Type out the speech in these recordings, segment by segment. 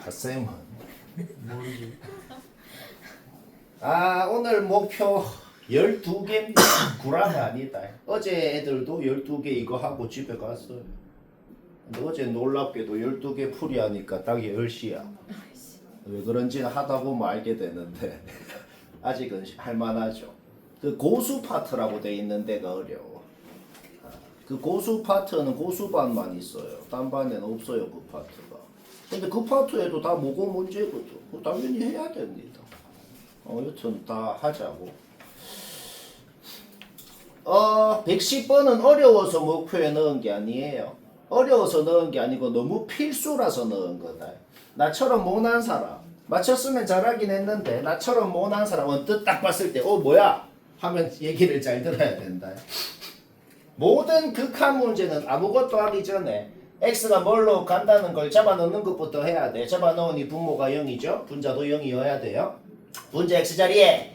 쌤은 모르지. 오늘 목표 12개 구라가 아니다. 어제 애들도 12개 이거 하고 집에 갔어요. 근데 어제 놀랍게도 12개 풀이하니까 딱 10시야. 왜 그런지는 하다 보면 알게 되는데 아직은 할만하죠. 그 고수 파트라고 돼 있는 데가 어려워. 그 고수 파트는 고수반만 있어요. 딴 반에는 없어요, 그 파트가. 근데 그 파트에도 다 모고 문제거든. 그거 당연히 해야 됩니다. 여튼 다 하자고. 110번은 어려워서 목표에 넣은 게 아니에요. 어려워서 넣은 게 아니고 너무 필수라서 넣은 거다. 나처럼 못난 사람 맞췄으면 잘하긴 했는데 나처럼 못난 사람 언뜻 딱 봤을 때 뭐야? 하면 얘기를 잘 들어야 된다. 모든 극한 문제는 아무것도 하기 전에 x가 뭘로 간다는 걸 잡아넣는 것부터 해야 돼. 잡아넣으니 분모가 0이죠. 분자도 0이어야 돼요. 분자 x자리에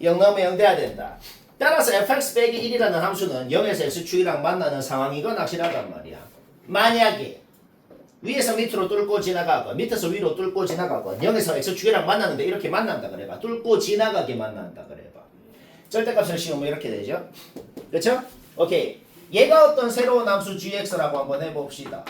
0 넣으면 0 돼야 된다. 따라서 fx 빼기 1이라는 함수는 0에서 x축이랑 만나는 상황이건 확실하단 말이야. 만약에 위에서 밑으로 뚫고 지나가고 밑에서 위로 뚫고 지나가고 0에서 x축이랑 만나는데 이렇게 만난다 그래봐. 뚫고 지나가게 만난다 그래봐. 절대값을 씌우면 이렇게 되죠. 그렇죠? 오케이. 얘가 어떤 새로운 함수 gx라고 한번 해봅시다.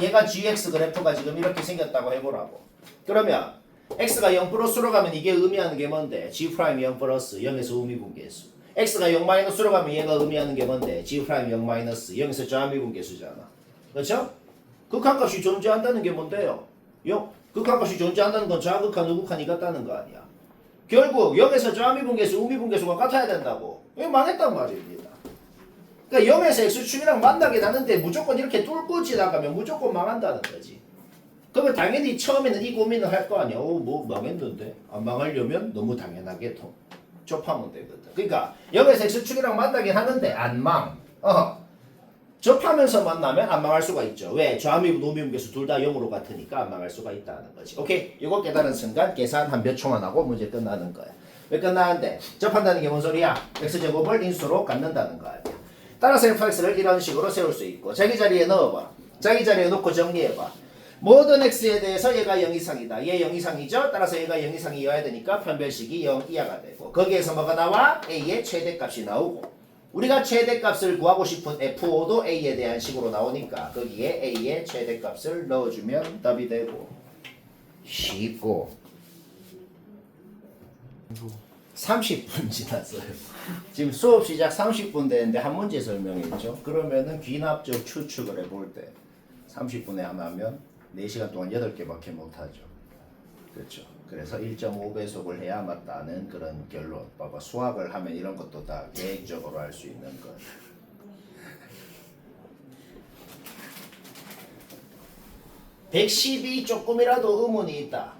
얘가 gx 그래프가 지금 이렇게 생겼다고 해보라고. 그러면 x가 0 플러스로 가면 이게 의미하는 게 뭔데? g' 0 플러스 0에서 의미분계수. x가 0 마이너스로 가면 얘가 의미하는 게 뭔데? g' 0 마이너스 0에서 저함이분계수잖아. 그렇죠? 극한값이 존재한다는 게 뭔데요? 극한값이 존재한다는 건 좌극한 우극한이 같다는 거 아니야. 결국 0에서 저함이분계수, 우미분계수가 같아야 된다고. 이거 망했단 말입니다. 그러니까 0에서 x축이랑 만나게 되는데 무조건 이렇게 뚫고 지나가면 무조건 망한다는 거지. 그러면 당연히 처음에는 이 고민을 할 거 아니야. 뭐 망했는데? 안 망하려면 너무 당연하게 접하면 되거든. 그러니까 0에서 x축이랑 만나긴 하는데 안 망. 접하면서 만나면 안 망할 수가 있죠. 왜? 좌미분, 우미분계수 둘 다 0으로 같으니까 안 망할 수가 있다는 거지. 오케이? 이거 깨달은 순간 계산 한 몇 초만 하고 문제 끝나는 거야. 왜 끝나는데? 접한다는 게 뭔 소리야? x제곱을 인수로 갖는다는 거 아니야. 따라서 fx를 이런 식으로 세울 수 있고 자기 자리에 넣어봐. 자기 자리에 놓고 정리해봐. 모든 x에 대해서 얘가 0 이상이다. 얘 0 이상이죠? 따라서 얘가 0 이상이어야 되니까 편별식이 0 이하가 되고 거기에서 뭐가 나와? a의 최대값이 나오고 우리가 최대값을 구하고 싶은 f5도 a에 대한 식으로 나오니까 거기에 a의 최대값을 넣어주면 답이 되고 쉽고 30분 지났어요. 지금 수업 시작 30분 되는데 한 문제 설명했죠. 그러면은 귀납적 추측을 해볼 때 30분에 하나 하면 4시간 동안 8개밖에 못하죠. 그렇죠. 그래서 1.5배속을 해야 맞다는 그런 결론. 봐봐, 수학을 하면 이런 것도 다 계획적으로 할 수 있는 거. (112) 조금이라도 의문이 있다.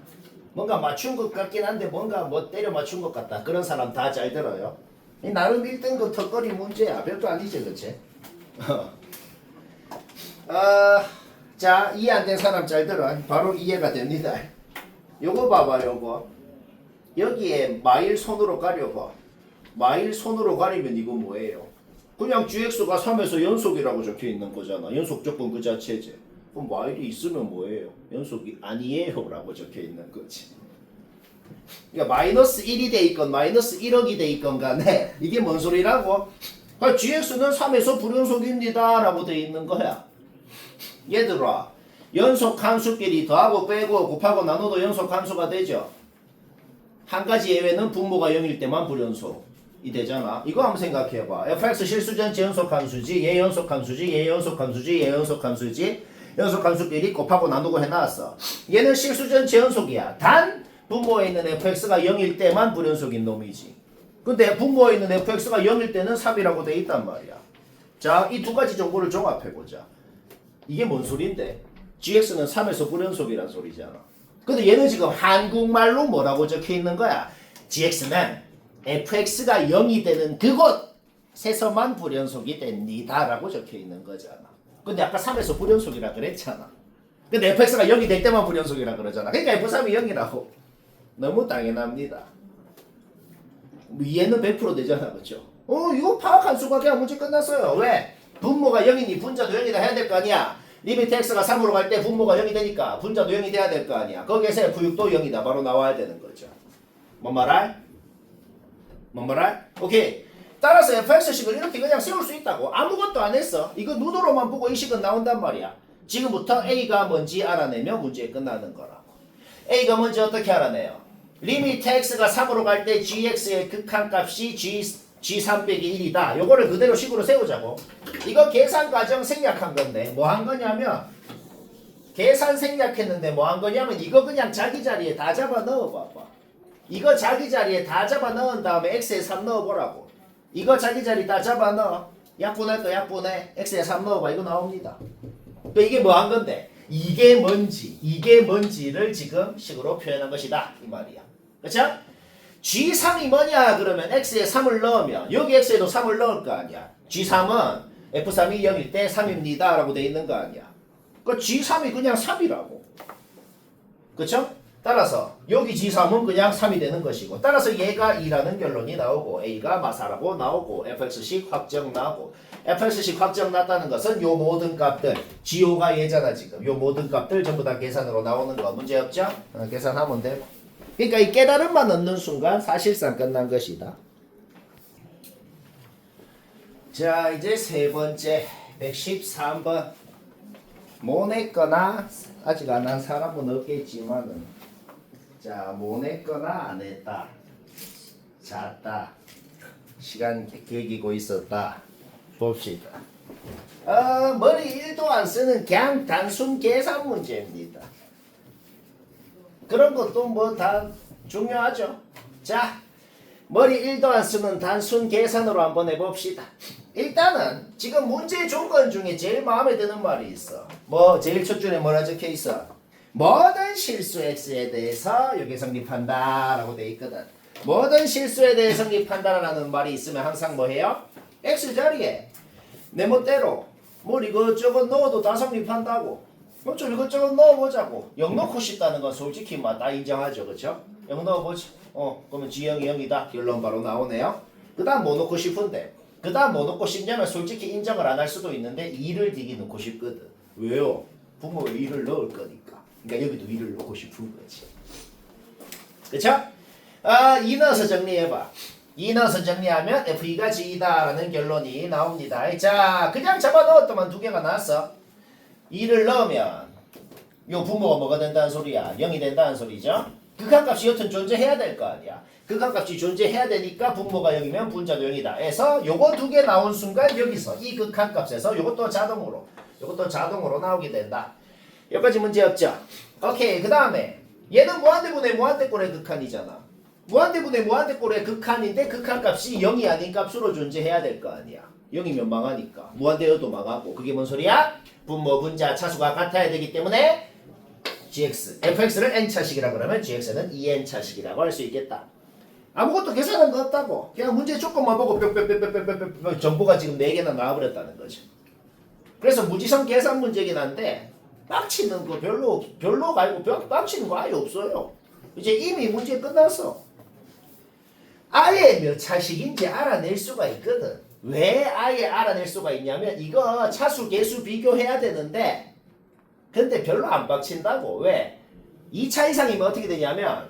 뭔가 맞춘 것 같긴 한데 뭔가 뭐 때려 맞춘 것 같다. 그런 사람 다 잘 들어요. 이 나름 1등급 턱걸이 문제야. 별거 아니지, 그치? 자, 이해 안 된 사람 잘 들어. 바로 이해가 됩니다. 요거 봐봐, 요거. 여기에 마일 손으로 가려봐. 마일 손으로 가리면 이거 뭐예요? 그냥 gx가 3에서 연속이라고 적혀 있는 거잖아. 연속 조건 그 자체지. 그럼 마일이 있으면 뭐예요? 연속이 아니에요 라고 적혀 있는 거지. 그러니까 마이너스 1이 돼 있건 마이너스 1억이 돼 있건 간에 이게 뭔 소리라고? 그러니까 gx는 3에서 불연속입니다 라고 돼 있는 거야. 얘들아, 연속 함수끼리 더하고 빼고 곱하고 나눠도 연속 함수가 되죠. 한 가지 예외는 분모가 0일 때만 불연속이 되잖아. 이거 한번 생각해봐. fx 실수전 연속 함수지, 얘 연속 함수지, 얘 연속 함수지, 얘 연속 함수지. 연속 함수끼리 곱하고 나누고 해놨어. 얘는 실수전 제연속이야. 단 분모에 있는 fx가 0일 때만 불연속인 놈이지. 근데 분모에 있는 fx가 0일 때는 3이라고 돼 있단 말이야. 자, 이 두 가지 정보를 종합해보자. 이게 뭔 소린데? gx는 3에서 불연속이란 소리잖아. 근데 얘는 지금 한국말로 뭐라고 적혀 있는 거야? gx는 fx가 0이 되는 그곳에서만 불연속이 됩니다 라고 적혀 있는 거잖아. 근데 아까 3에서 불연속이라 그랬잖아. 근데 fx가 0이 될 때만 불연속이라 그러잖아. 그러니까 f3이 0이라고. 너무 당연합니다. 이해는 100% 되잖아, 그렇죠? 이거 파악한 수가 그냥 문제 끝났어요. 왜? 분모가 0이니 분자도 0이다 해야 될 거 아니야. 리미트 x가 3으로 갈 때 분모가 0이 되니까 분자도 0이 돼야 될 거 아니야. 거기에서 F6도 0이다. 바로 나와야 되는 거죠. 뭔 말할? 뭔 말할? 오케이. 따라서 fx식을 이렇게 그냥 세울 수 있다고. 아무것도 안 했어. 이거 눈으로만 보고 이 식은 나온단 말이야. 지금부터 a가 뭔지 알아내면 문제 끝나는 거라고. a가 뭔지 어떻게 알아내요? 리미트 x가 3으로 갈 때 gx의 극한값이 g3 빼기 1이다. 요거를 그대로 식으로 세우자고. 이거 계산 과정 생략한 건데 뭐 한 거냐면 계산 생략했는데 뭐 한 거냐면 이거 그냥 자기 자리에 다 잡아 넣어 봐봐. 이거 자기 자리에 다 잡아 넣은 다음에 x에 3 넣어보라고. 이거 자기 자리 다 잡아 넣어. 약분할 거 약분해. x에 3 넣어봐. 이거 나옵니다. 또 이게 뭐 한 건데 이게 뭔지를 지금 식으로 표현한 것이다 이 말이야. 그쵸? G3이 뭐냐 그러면 x에 3을 넣으면 여기 x에도 3을 넣을 거 아니야. G3은 F3이 0일 때 3입니다 라고 돼 있는 거 아니야. 그 G3이 그냥 3이라고. 그쵸? 따라서 여기 G3은 그냥 3이 되는 것이고 따라서 얘가 2라는 결론이 나오고 A가 마사라고 나오고 fx식 확정 나오고 fx식 확정 났다는 것은 요 모든 값들 G5가 얘잖아 지금 요 모든 값들 전부 다 계산으로 나오는 거 문제없죠? 계산하면 되고 그러니까 이 깨달음만 얻는 순간 사실상 끝난 것이다. 자 이제 세 번째 113번 못 냈거나 아직 안 한 사람은 없겠지만은 자, 못 냈거나 안 했다. 잤다. 시간 길기고 있었다. 봅시다. 머리 1도 안 쓰는 그냥 단순 계산 문제입니다. 그런 것도 뭐 다 중요하죠. 자, 머리 1도 안 쓰는 단순 계산으로 한번 해봅시다. 일단은 지금 문제 조건 중에 제일 마음에 드는 말이 있어. 뭐 제일 첫 줄에 뭐라 적혀 있어? 모든 실수 x에 대해서 여기 성립한다 라고 돼 있거든. 모든 실수에 대해 성립한다라는 말이 있으면 항상 뭐 해요? x 자리에 내 멋대로 뭘 이것저것 넣어도 다 성립한다고. 뭐 좀 이것저것 넣어보자고. 0 넣고 싶다는 건 솔직히 뭐 다 인정하죠. 그쵸? 0 넣어보자. 그러면 G형이 0이다. 결론 바로 나오네요. 그 다음 뭐 넣고 싶은데 그 다음 뭐 넣고 싶냐면 솔직히 인정을 안 할 수도 있는데 2를 뒤기 넣고 싶거든. 왜요? 부모가 2를 넣을 거니까. 그러니까 여기도 2를 넣고 싶은 거지. 그쵸? 2 넣어서 정리해봐. 2 넣어서 정리하면 F2가 G이다 라는 결론이 나옵니다. 자, 그냥 잡아 넣었더만 두 개가 나왔어. 2를 넣으면 요 부모가 뭐가 된다는 소리야? 0이 된다는 소리죠? 극한값이 여튼 존재해야 될 거 아니야. 극한값이 존재해야 되니까 분모가 0이면 분자도 0이다. 해서 요거 두 개 나온 순간 여기서 이 극한값에서 요것도 자동으로 나오게 된다. 여기까지 문제 없죠? 오케이. 그 다음에 얘는 무한대분의 무한대꼴의 극한이잖아. 무한대분의 무한대꼴의 극한인데 극한값이 0이 아닌 값으로 존재해야 될 거 아니야. 0이면 망하니까. 무한대여도 망하고. 그게 뭔 소리야? 분모 분자 차수가 같아야 되기 때문에 gx, fx를 n차식이라 그러면 gx는 2n차식이라고 할 수 있겠다. 아무것도 계산한 거 없다고. 그냥 문제 조건만 보고 뿅뿅뿅뿅뿅뿅 정보가 지금 4개나 나와버렸다는 거죠. 그래서 무지성 계산 문제긴 한데 빡치는 거 별로 가지고 빡치는 거 아예 없어요. 이제 이미 문제 끝났어. 아예 몇 차식인지 알아낼 수가 있거든. 왜 아예 알아낼 수가 있냐면 이거 차수 개수 비교해야 되는데 근데 별로 안 빡친다고. 왜? 2차 이상이면 어떻게 되냐면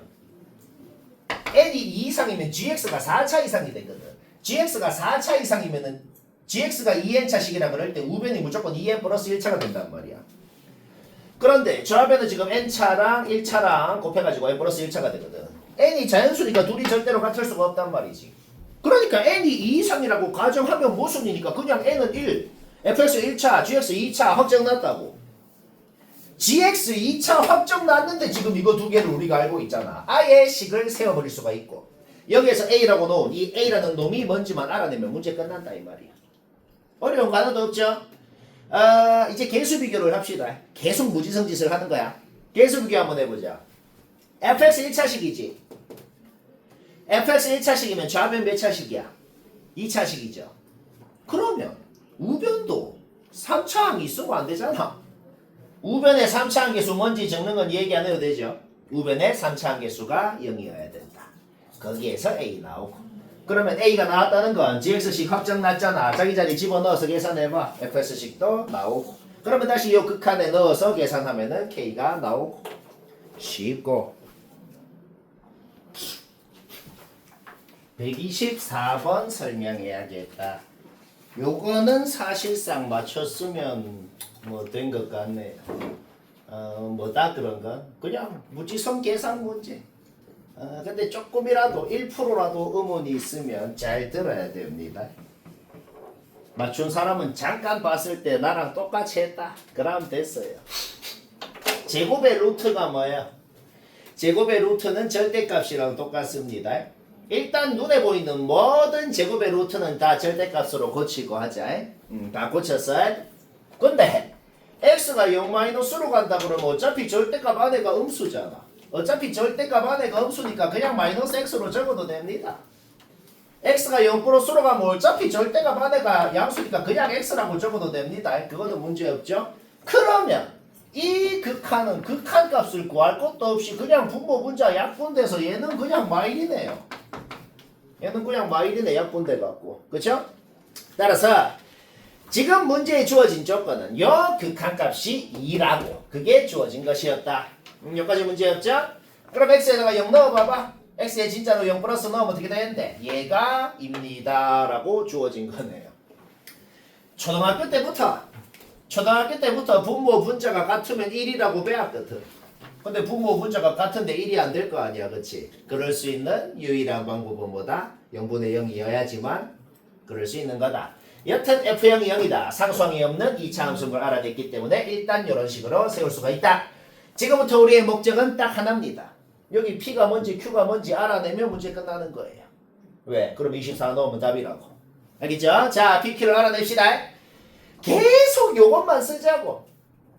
n이 2 이상이면 gx가 4차 이상이 되거든. gx가 4차 이상이면은 gx가 2n차식이라 그럴 때 우변이 무조건 2n 플러스 1차가 된단 말이야. 그런데 좌변은 지금 n차랑 1차랑 곱해가지고 n 플러스 1차가 되거든. n이 자연수니까 둘이 절대로 같을 수가 없단 말이지. 그러니까 n이 2 이상이라고 가정하면 무슨이니까 그냥 n은 1, fx 1차, gx 2차 확정 났다고. gx 2차 확정 났는데 지금 이거 두 개를 우리가 알고 있잖아. 아예 식을 세워버릴 수가 있고 여기에서 a라고 놓은 이 a라는 놈이 뭔지만 알아내면 문제 끝난다 이 말이야. 어려운 거 하나도 없죠? 이제 개수 비교를 합시다. 계속 무지성 짓을 하는 거야. 개수 비교 한번 해보자. fx 1차식이지. fx 1차식이면 좌변 몇 차식이야? 2차식이죠. 그러면 우변도 3차항이 있으면 안 되잖아. 우변의 3차항 개수 뭔지 적는 건 얘기 안 해도 되죠. 우변의 3차항 개수가 0이어야 된다. 거기에서 A 나오고. 그러면 A가 나왔다는 건 GX식 확정 났잖아. 자기 자리 집어넣어서 계산해봐. FS식도 나오고. 그러면 다시 이 극한에 넣어서 계산하면은 K가 나오고 쉽고 124번 설명해야겠다. 요거는 사실상 맞췄으면 뭐 된 것 같네요. 뭐다 그런 건 그냥 무지성 계산 문제. 근데 조금이라도 1%라도 의문이 있으면 잘 들어야 됩니다. 맞춘 사람은 잠깐 봤을 때 나랑 똑같이 했다. 그러면 됐어요. 제곱의 루트가 뭐예요? 제곱의 루트는 절대값이랑 똑같습니다. 일단 눈에 보이는 모든 제곱의 루트는 다 절대값으로 고치고 하자. 다 고쳤어요. 근데 x가 0-로 간다 그러면 어차피 절대값 안에가 음수잖아. 어차피 절대값 안에가 음수니까 그냥 마이너스 x로 적어도 됩니다. x가 0%로 가면 어차피 절대값 안에가 양수니까 그냥 x라고 적어도 됩니다. 그거는 문제없죠. 그러면 이 극한은 극한값을 구할 것도 없이 그냥 분모 분자 약분돼서 얘는 그냥 마일이네요. 얘는 그냥 마일이네. 약분돼 갖고. 그쵸? 따라서 지금 문제에 주어진 조건은 요 극한값이 2라고 그게 주어진 것이었다. 여기까지 문제였죠? 그럼 x에다가 0 넣어봐봐. x에 진짜로 0 플러스 넣으면 어떻게 되는데? 얘가 입니다 라고 주어진 거네요. 초등학교 때부터 분모 분자가 같으면 1이라고 배웠거든. 근데 분모 분자가 같은데 1이 안 될 거 아니야, 그치? 그럴 수 있는 유일한 방법은 뭐다? 0분의 0이어야지만 그럴 수 있는 거다. 여튼 F형이 0이다. 상수항이 없는 2차 함수를 알아냈기 때문에 일단 이런 식으로 세울 수가 있다. 지금부터 우리의 목적은 딱 하나입니다. 여기 P가 뭔지 Q가 뭔지 알아내면 문제 끝나는 거예요. 왜? 그럼 24 넣으면 답이라고. 알겠죠? 자, PQ를 알아냅시다. 계속 요것만 쓰자고.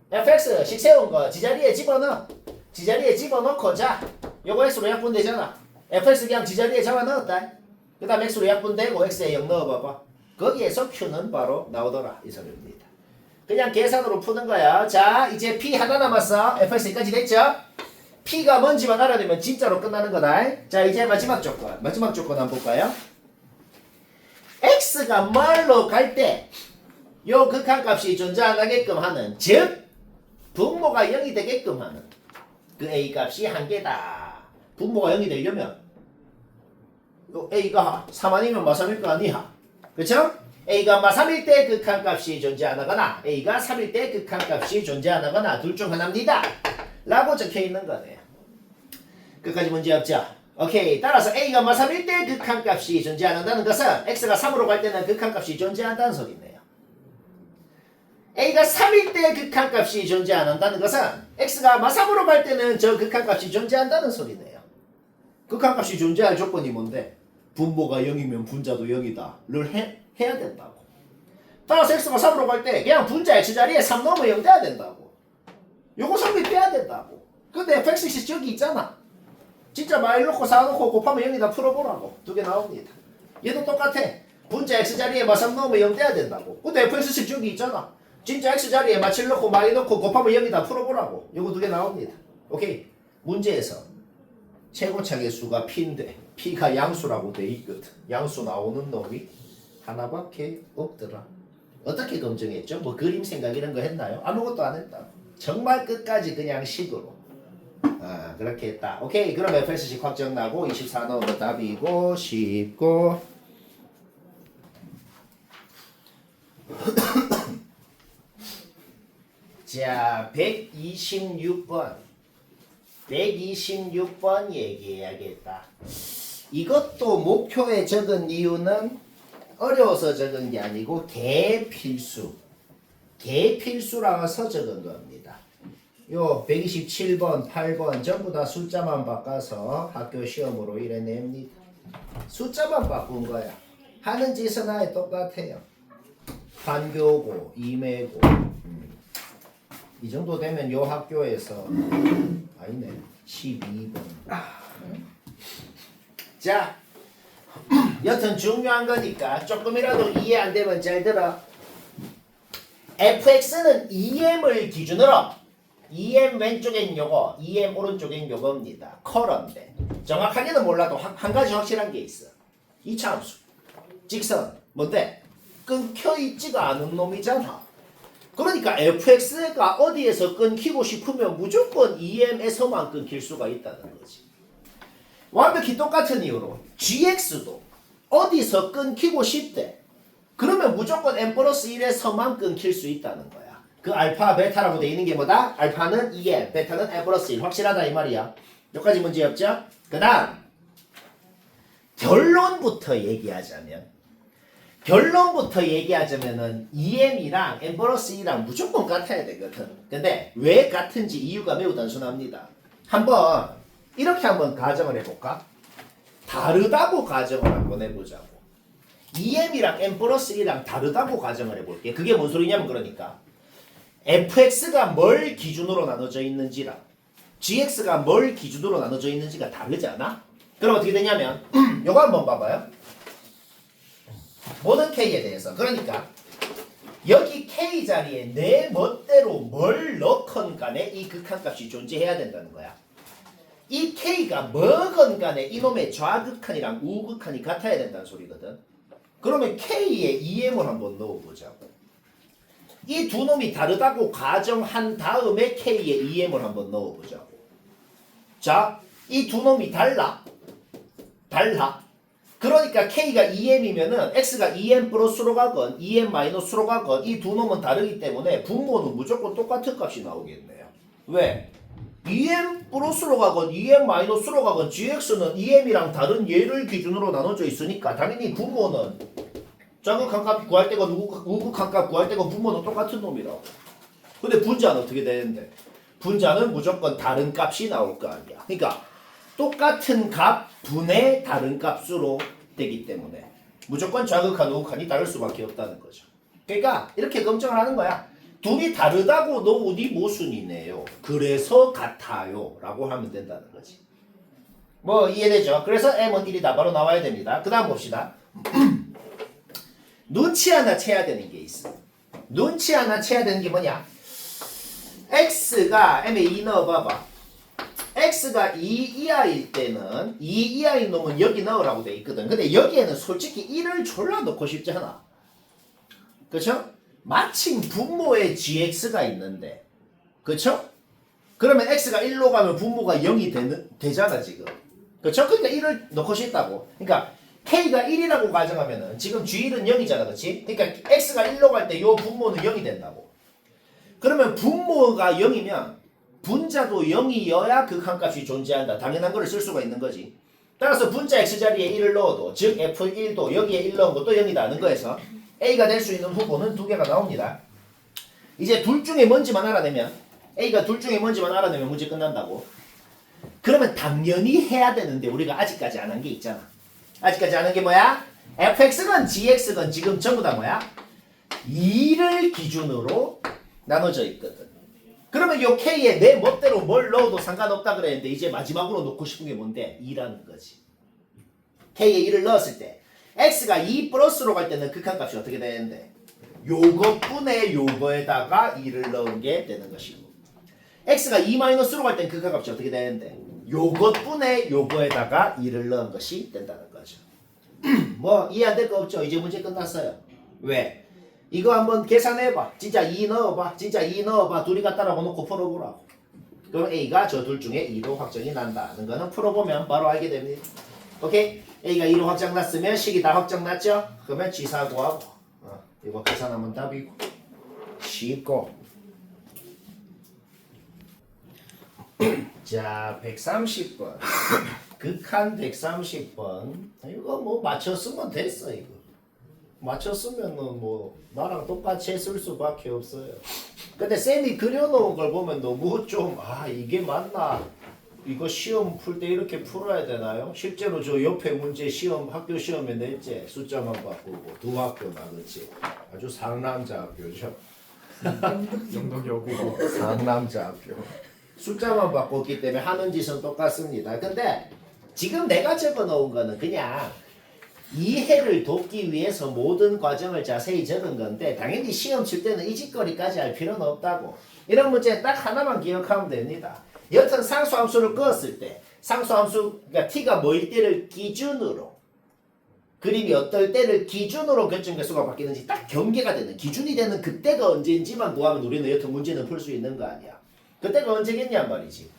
fx 식 세운 거 지자리에 집어넣어. 지자리에 집어넣고 자 요거 x로 약분되잖아. fx 그냥 지자리에 잡아넣었다. 그 다음 x로 약분되고 x에 0 넣어봐봐. 거기에서 q는 바로 나오더라 이 소리입니다. 그냥 계산으로 푸는 거야. 자 이제 p 하나 남았어. fx까지 됐죠? p가 뭔지만 알아내면 진짜로 끝나는 거다. 자 이제 마지막 조건 한번 볼까요? x가 말로 갈 때 요 극한값이 존재 안 하게끔 하는, 즉 분모가 0이 되게끔 하는 그 a 값이 한 개다. 분모가 0이 되려면 요 a가 3 아니면 마3일 거 아니야. 그쵸? a가 마3일 때 극한값이 존재 안 하거나 a가 3일 때 극한값이 존재 안 하거나 둘 중 하나입니다 라고 적혀 있는 거네요. 끝까지 문제 없죠? 오케이. 따라서 a가 마3일 때 극한값이 존재 안 한다는 것은 x가 3으로 갈 때는 극한값이 존재한다는 소리네요. a가 3일 때 극한값이 존재 안 한다는 것은 x가 마3으로 갈 때는 저 극한값이 존재한다는 소리네요. 극한값이 존재할 조건이 뭔데? 분모가 0이면 분자도 0이다.를 해야 된다고. 따라서 x가 3으로 갈 때 그냥 분자 x자리에 3 넣으면 0 돼야 된다고. 요거 성립돼야 된다고. 근데 fx이 저기 있잖아. 진짜 마일 넣고 4 넣고 곱하면 0이다 풀어보라고. 두 개 나옵니다. 얘도 똑같아. 분자 x자리에 마3 넣으면 0 돼야 된다고. 근데 fx식 저기 있잖아. 진짜 x자리에 마7 넣고 마이 넣고 곱하면 0이다 풀어보라고. 요거 두 개 나옵니다. 오케이. 문제에서 최고차의 수가 p인데 p가 양수라고 돼 있거든. 양수 나오는 놈이 하나밖에 없더라. 어떻게 검증했죠? 뭐 그림 생각 이런 거 했나요? 아무것도 안 했다. 정말 끝까지 그냥 식으로 그렇게 했다. 오케이. 그럼 fx식 확정 나고 24 넣으면 답이고 쉽고 자 126번 얘기해야겠다. 이것도 목표에 적은 이유는 어려워서 적은 게 아니고 개필수라서 적은 겁니다. 요 127번 8번 전부 다 숫자만 바꿔서 학교 시험으로 이래냅니다. 숫자만 바꾼 거야. 하는 짓은 아예 똑같아요. 판교고 임해고 이 정도 되면 요 학교에서 아니네 12번. 자 여튼 중요한 거니까 조금이라도 이해 안 되면 잘 들어. fx는 2m을 기준으로 2m 왼쪽엔 요거 2m 오른쪽엔 요겁니다. 컬럼인데 정확하게는 몰라도 한 가지 확실한 게 있어. 이차함수 직선 뭔데? 끊겨 있지가 않은 놈이잖아. 그러니까 fx가 어디에서 끊기고 싶으면 무조건 EM에서만 끊길 수가 있다는 거지. 완벽히 똑같은 이유로 gx도 어디서 끊기고 싶대. 그러면 무조건 n 플러스 1에서만 끊길 수 있다는 거야. 그 알파, 베타라고 돼 있는 게 뭐다? 알파는 2n, 베타는 n 플러스 1. 확실하다 이 말이야. 여기까지 문제 없죠? 그 다음 결론부터 얘기하자면은 EM이랑 n 플러스 2랑 무조건 같아야 되거든. 근데 왜 같은지 이유가 매우 단순합니다. 한번 이렇게 한번 가정을 해볼까? 다르다고 가정을 한번 해보자고. EM이랑 n 플러스 1이랑 다르다고 가정을 해볼게. 그게 뭔 소리냐면 그러니까 fx가 뭘 기준으로 나눠져 있는지랑 gx가 뭘 기준으로 나눠져 있는지가 다르잖아? 그럼 어떻게 되냐면 요거 한번 봐봐요. 모든 k에 대해서. 그러니까 여기 k 자리에 내 멋대로 뭘 넣건 간에 이 극한값이 존재해야 된다는 거야. 이 k가 뭐건 간에 이놈의 좌극한이랑 우극한이 같아야 된다는 소리거든. 그러면 k에 EM을 한번 넣어보자고. 이 두 놈이 다르다고 가정한 다음에 k에 EM을 한번 넣어보자고. 자, 이 두 놈이 달라. 그러니까 k가 EM이면은 x가 EM 플러스로 가건 EM 마이너스로 가건 이 두 놈은 다르기 때문에 분모는 무조건 똑같은 값이 나오겠네요. 왜? EM 플러스로 가건 EM 마이너스로 가건 gx는 EM이랑 다른 얘를 기준으로 나눠져 있으니까 당연히 분모는 좌극한 값 구할 때건 우극한 값 구할 때건 분모는 똑같은 놈이라고. 근데 분자는 어떻게 되는데? 분자는 무조건 다른 값이 나올 거 아니야. 그러니까 똑같은 값 분의 다른 값으로 되기 때문에 무조건 좌극한 우극한이 다를 수밖에 없다는 거죠. 그러니까 이렇게 검증을 하는 거야. 둘이 다르다고 놓으니 모순이네요. 그래서 같아요 라고 하면 된다는 거지. 뭐 이해되죠? 그래서 m은 1이다 바로 나와야 됩니다. 그 다음 봅시다. 눈치 하나 채야 되는 게 있어. 눈치 하나 채야 되는 게 뭐냐? x가 m에 2 넣어봐봐. x가 2 이하일 때는 2 이하인 놈은 여기 넣으라고 돼 있거든. 근데 여기에는 솔직히 1을 졸라 넣고 싶지 않아. 그쵸? 마침 분모에 gx가 있는데 그쵸? 그러면 x가 1로 가면 분모가 0이 되잖아 지금. 그쵸? 그러니까 1을 넣고 싶다고. 그러니까 k가 1이라고 가정하면은 지금 g1은 0이잖아 그치? 그러니까 x가 1로 갈 때 요 분모는 0이 된다고. 그러면 분모가 0이면 분자도 0이어야 극한값이 존재한다. 당연한 거를 쓸 수가 있는 거지. 따라서 분자 x자리에 1을 넣어도 즉 f1도 여기에 1 넣은 것도 0이다는 거에서 a가 될 수 있는 후보는 두 개가 나옵니다. 이제 둘 중에 뭔지만 알아내면 a가 둘 중에 뭔지만 알아내면 문제 끝난다고. 그러면 당연히 해야 되는데 우리가 아직까지 안 한 게 있잖아. 아직까지 안 한 게 뭐야? fx건 gx건 지금 전부 다 뭐야? 2를 기준으로 나눠져 있거든. 그러면 요 k에 내 멋대로 뭘 넣어도 상관없다 그랬는데 이제 마지막으로 넣고 싶은 게 뭔데? 2라는 거지. k에 2를 넣었을 때 x가 2 플러스로 갈 때는 극한값이 어떻게 되는데? 요것분의 요거에다가 2를 넣은 게 되는 것이고 x가 2 마이너스로 갈 때는 극한값이 어떻게 되는데? 요것분의 요거에다가 2를 넣은 것이 된다는 거죠. 뭐 이해 안 될 거 없죠? 이제 문제 끝났어요. 왜? 이거 한번 계산해봐. 진짜 2 넣어봐. 진짜 2 넣어봐. 둘이 같다라고 놓고 풀어보라고. 그럼 A가 저 둘 중에 2로 확정이 난다는 거는 풀어보면 바로 알게 됩니다. 오케이? A가 2로 확정 났으면 식이 다 확정 났죠? 그러면 G4 구하고 이거 계산하면 답이고 쉽고 자 130번 극한 130번 이거 뭐 맞췄으면 됐어 이거. 맞췄으면은 뭐 나랑 똑같이 했을 수밖에 없어요. 근데 쌤이 그려놓은 걸 보면 너무 좀 이게 맞나? 이거 시험 풀 때 이렇게 풀어야 되나요? 실제로 저 옆에 문제 시험 학교 시험에 냈지 숫자만 바꾸고 두 학교나 그렇지 아주 상남자 학교죠. 영덕여고 상남자 학교 숫자만 바꿨기 때문에 하는 짓은 똑같습니다. 근데 지금 내가 적어놓은 거는 그냥 이해를 돕기 위해서 모든 과정을 자세히 적은 건데 당연히 시험 칠 때는 이 짓거리까지 할 필요는 없다고. 이런 문제 딱 하나만 기억하면 됩니다. 여튼 상수함수를 그었을 때 상수함수 그러니까 t가 뭐일 때를 기준으로 그림이 어떨 때를 기준으로 교점 개수가 바뀌는지 딱 경계가 되는 기준이 되는 그때가 언제인지만 구하면 우리는 여튼 문제는 풀 수 있는 거 아니야. 그때가 언제겠냐 말이지.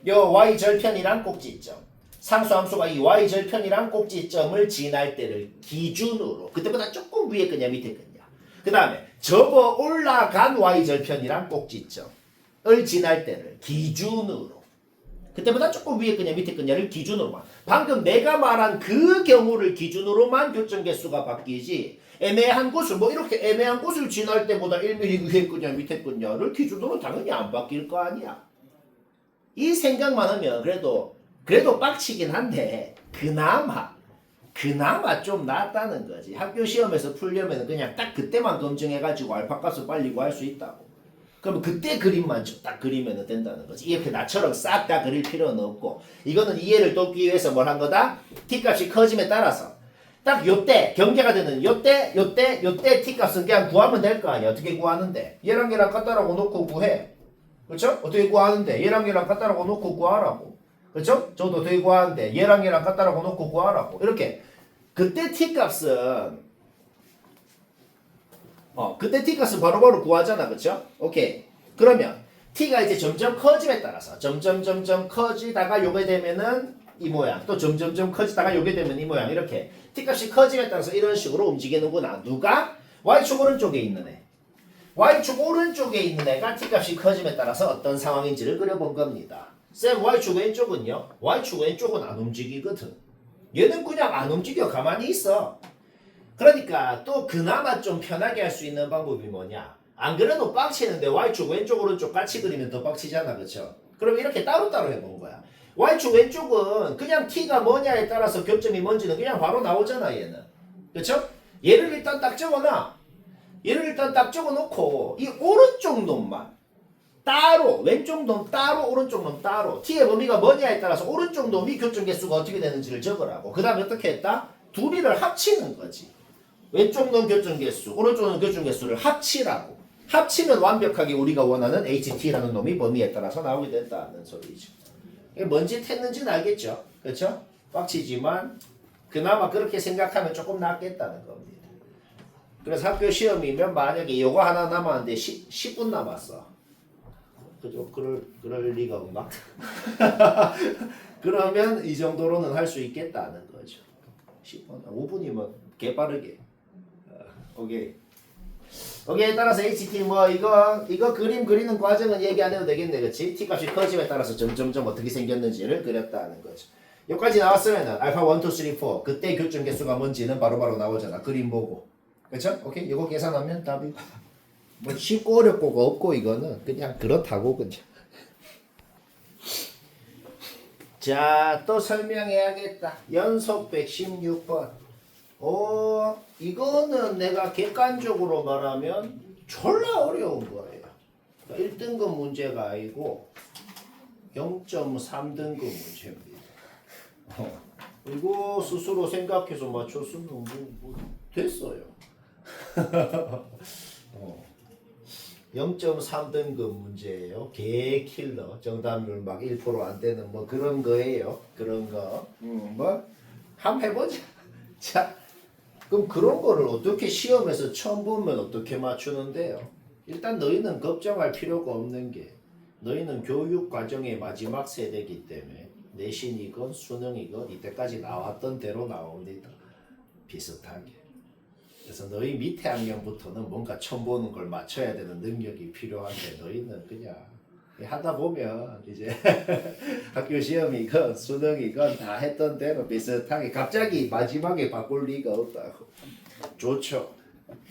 요 y 절편이란 꼭지점. 상수함수가 이 y 절편이란 꼭지점을 지날 때를 기준으로 그때보다 조금 위에 거냐 밑에 거냐. 그 다음에 접어 올라간 y 절편이란 꼭지점을 지날 때를 기준으로 그때보다 조금 위에 거냐 밑에 거냐를 기준으로만 방금 내가 말한 그 경우를 기준으로만 교점 개수가 바뀌지 애매한 곳을 뭐 이렇게 애매한 곳을 지날 때보다 1mm 위에 거냐 밑에 거냐를 기준으로 당연히 안 바뀔 거 아니야. 이 생각만 하면 그래도 빡치긴 한데 그나마 좀 낫다는 거지. 학교 시험에서 풀려면 그냥 딱 그때만 검증해가지고 알파값을 빨리 구할 수 있다고. 그러면 그때 그림만 딱 그리면 된다는 거지. 이렇게 나처럼 싹 다 그릴 필요는 없고 이거는 이해를 돕기 위해서 뭘 한 거다? t값이 커짐에 따라서 딱 요때 경계가 되는 요때 t값은 그냥 구하면 될 거 아니야. 어떻게 구하는데? 얘랑 갖다라고 놓고 구해. 그렇죠? 어떻게 구하는데? 얘랑 갖다라고 놓고 구하라고. 그렇죠? 저도 어떻게 구하는데? 얘랑 갖다라고 놓고 구하라고. 이렇게 그때 t값은 그때 t값은 바로바로 구하잖아. 그쵸? 오케이. 그러면 t가 이제 점점 커짐에 따라서 점점 커지다가 요게 되면은 이 모양 또 점점 커지다가 요게 되면 이 모양 이렇게 t값이 커짐에 따라서 이런 식으로 움직이는구나. 누가? y축 오른쪽에 있는 애. y축 오른쪽에 있는 애가 t값이 커짐에 따라서 어떤 상황인지를 그려본 겁니다. 쌤 y축 왼쪽은요? y축 왼쪽은 안 움직이거든. 얘는 그냥 안 움직여. 가만히 있어. 그러니까 또 그나마 좀 편하게 할 수 있는 방법이 뭐냐? 안 그래도 빡치는데 y축 왼쪽 오른쪽 같이 그리면 더 빡치잖아. 그쵸? 그럼 이렇게 따로따로 해본 거야. y축 왼쪽은 그냥 t가 뭐냐에 따라서 교점이 뭔지는 그냥 바로 나오잖아. 얘는. 그쵸? 얘를 일단 딱 적어놔. 얘를 일단 딱 적어놓고 이 오른쪽 놈만 따로 왼쪽 놈 따로 오른쪽 놈 따로 t의 범위가 뭐냐에 따라서 오른쪽 놈이 교점 개수가 어떻게 되는지를 적으라고. 그 다음에 어떻게 했다? 둘이를 합치는 거지. 왼쪽 놈 교점 개수, 오른쪽 놈 교점 개수를 합치라고. 합치면 완벽하게 우리가 원하는 HT라는 놈이 범위에 따라서 나오게 된다는 소리죠. 이게 뭔 짓 했는지는 알겠죠? 그렇죠? 빡치지만 그나마 그렇게 생각하면 조금 낫겠다는 겁니다. 그래서 학교 시험이면 만약에 요거 하나 남았는데 10분 남았어. 그죠? 그럴 리가 없나? 그러면 이 정도로는 할 수 있겠다는 거죠. 10분, 5분이면 개빠르게. 오케이. 오케이. 따라서 HT 뭐 이거 그림 그리는 과정은 얘기 안 해도 되겠네. 그치? T값이 커짐에 따라서 점점점 어떻게 생겼는지를 그렸다는 거죠. 여기까지 나왔으면은 알파 1, 2, 3, 4 그때 교점 개수가 뭔지는 바로바로 나오잖아. 그림 보고. 그쵸? 오케이. 이거 계산하면 답이 뭐 쉽고 어렵고가 없고 이거는 그냥 그렇다고 그냥. 자, 또 설명해야겠다. 연속 116번. 이거는 내가 객관적으로 말하면 졸라 어려운 거예요. 1등급 문제가 아니고 0.3등급 문제입니다. 이거 스스로 생각해서 맞췄으면 뭐 됐어요. 0.3등급 문제예요. 개킬러. 정답률 막 1% 안 되는 뭐 그런 거예요. 그런 거. 뭐 한번 해보자. 자, 그럼 그런 거를 어떻게 시험에서 처음 보면 어떻게 맞추는데요? 일단 너희는 걱정할 필요가 없는 게 너희는 교육 과정의 마지막 세대이기 때문에 내신이건 수능이건 이때까지 나왔던 대로 나옵니다. 비슷하게. 그래서 너희 밑에 학년부터는 뭔가 처음 보는 걸 맞춰야 되는 능력이 필요한데 너희는 그냥 하다 보면 이제 학교 시험이건 수능이건 다 했던 대로 비슷하게 갑자기 마지막에 바꿀 리가 없다고. 좋죠.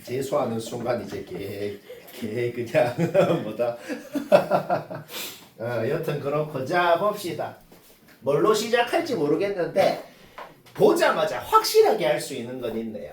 재수하는 순간 이제 개 그냥 뭐다. 여튼 그렇고 자 봅시다. 뭘로 시작할지 모르겠는데 보자마자 확실하게 할 수 있는 건 있네요.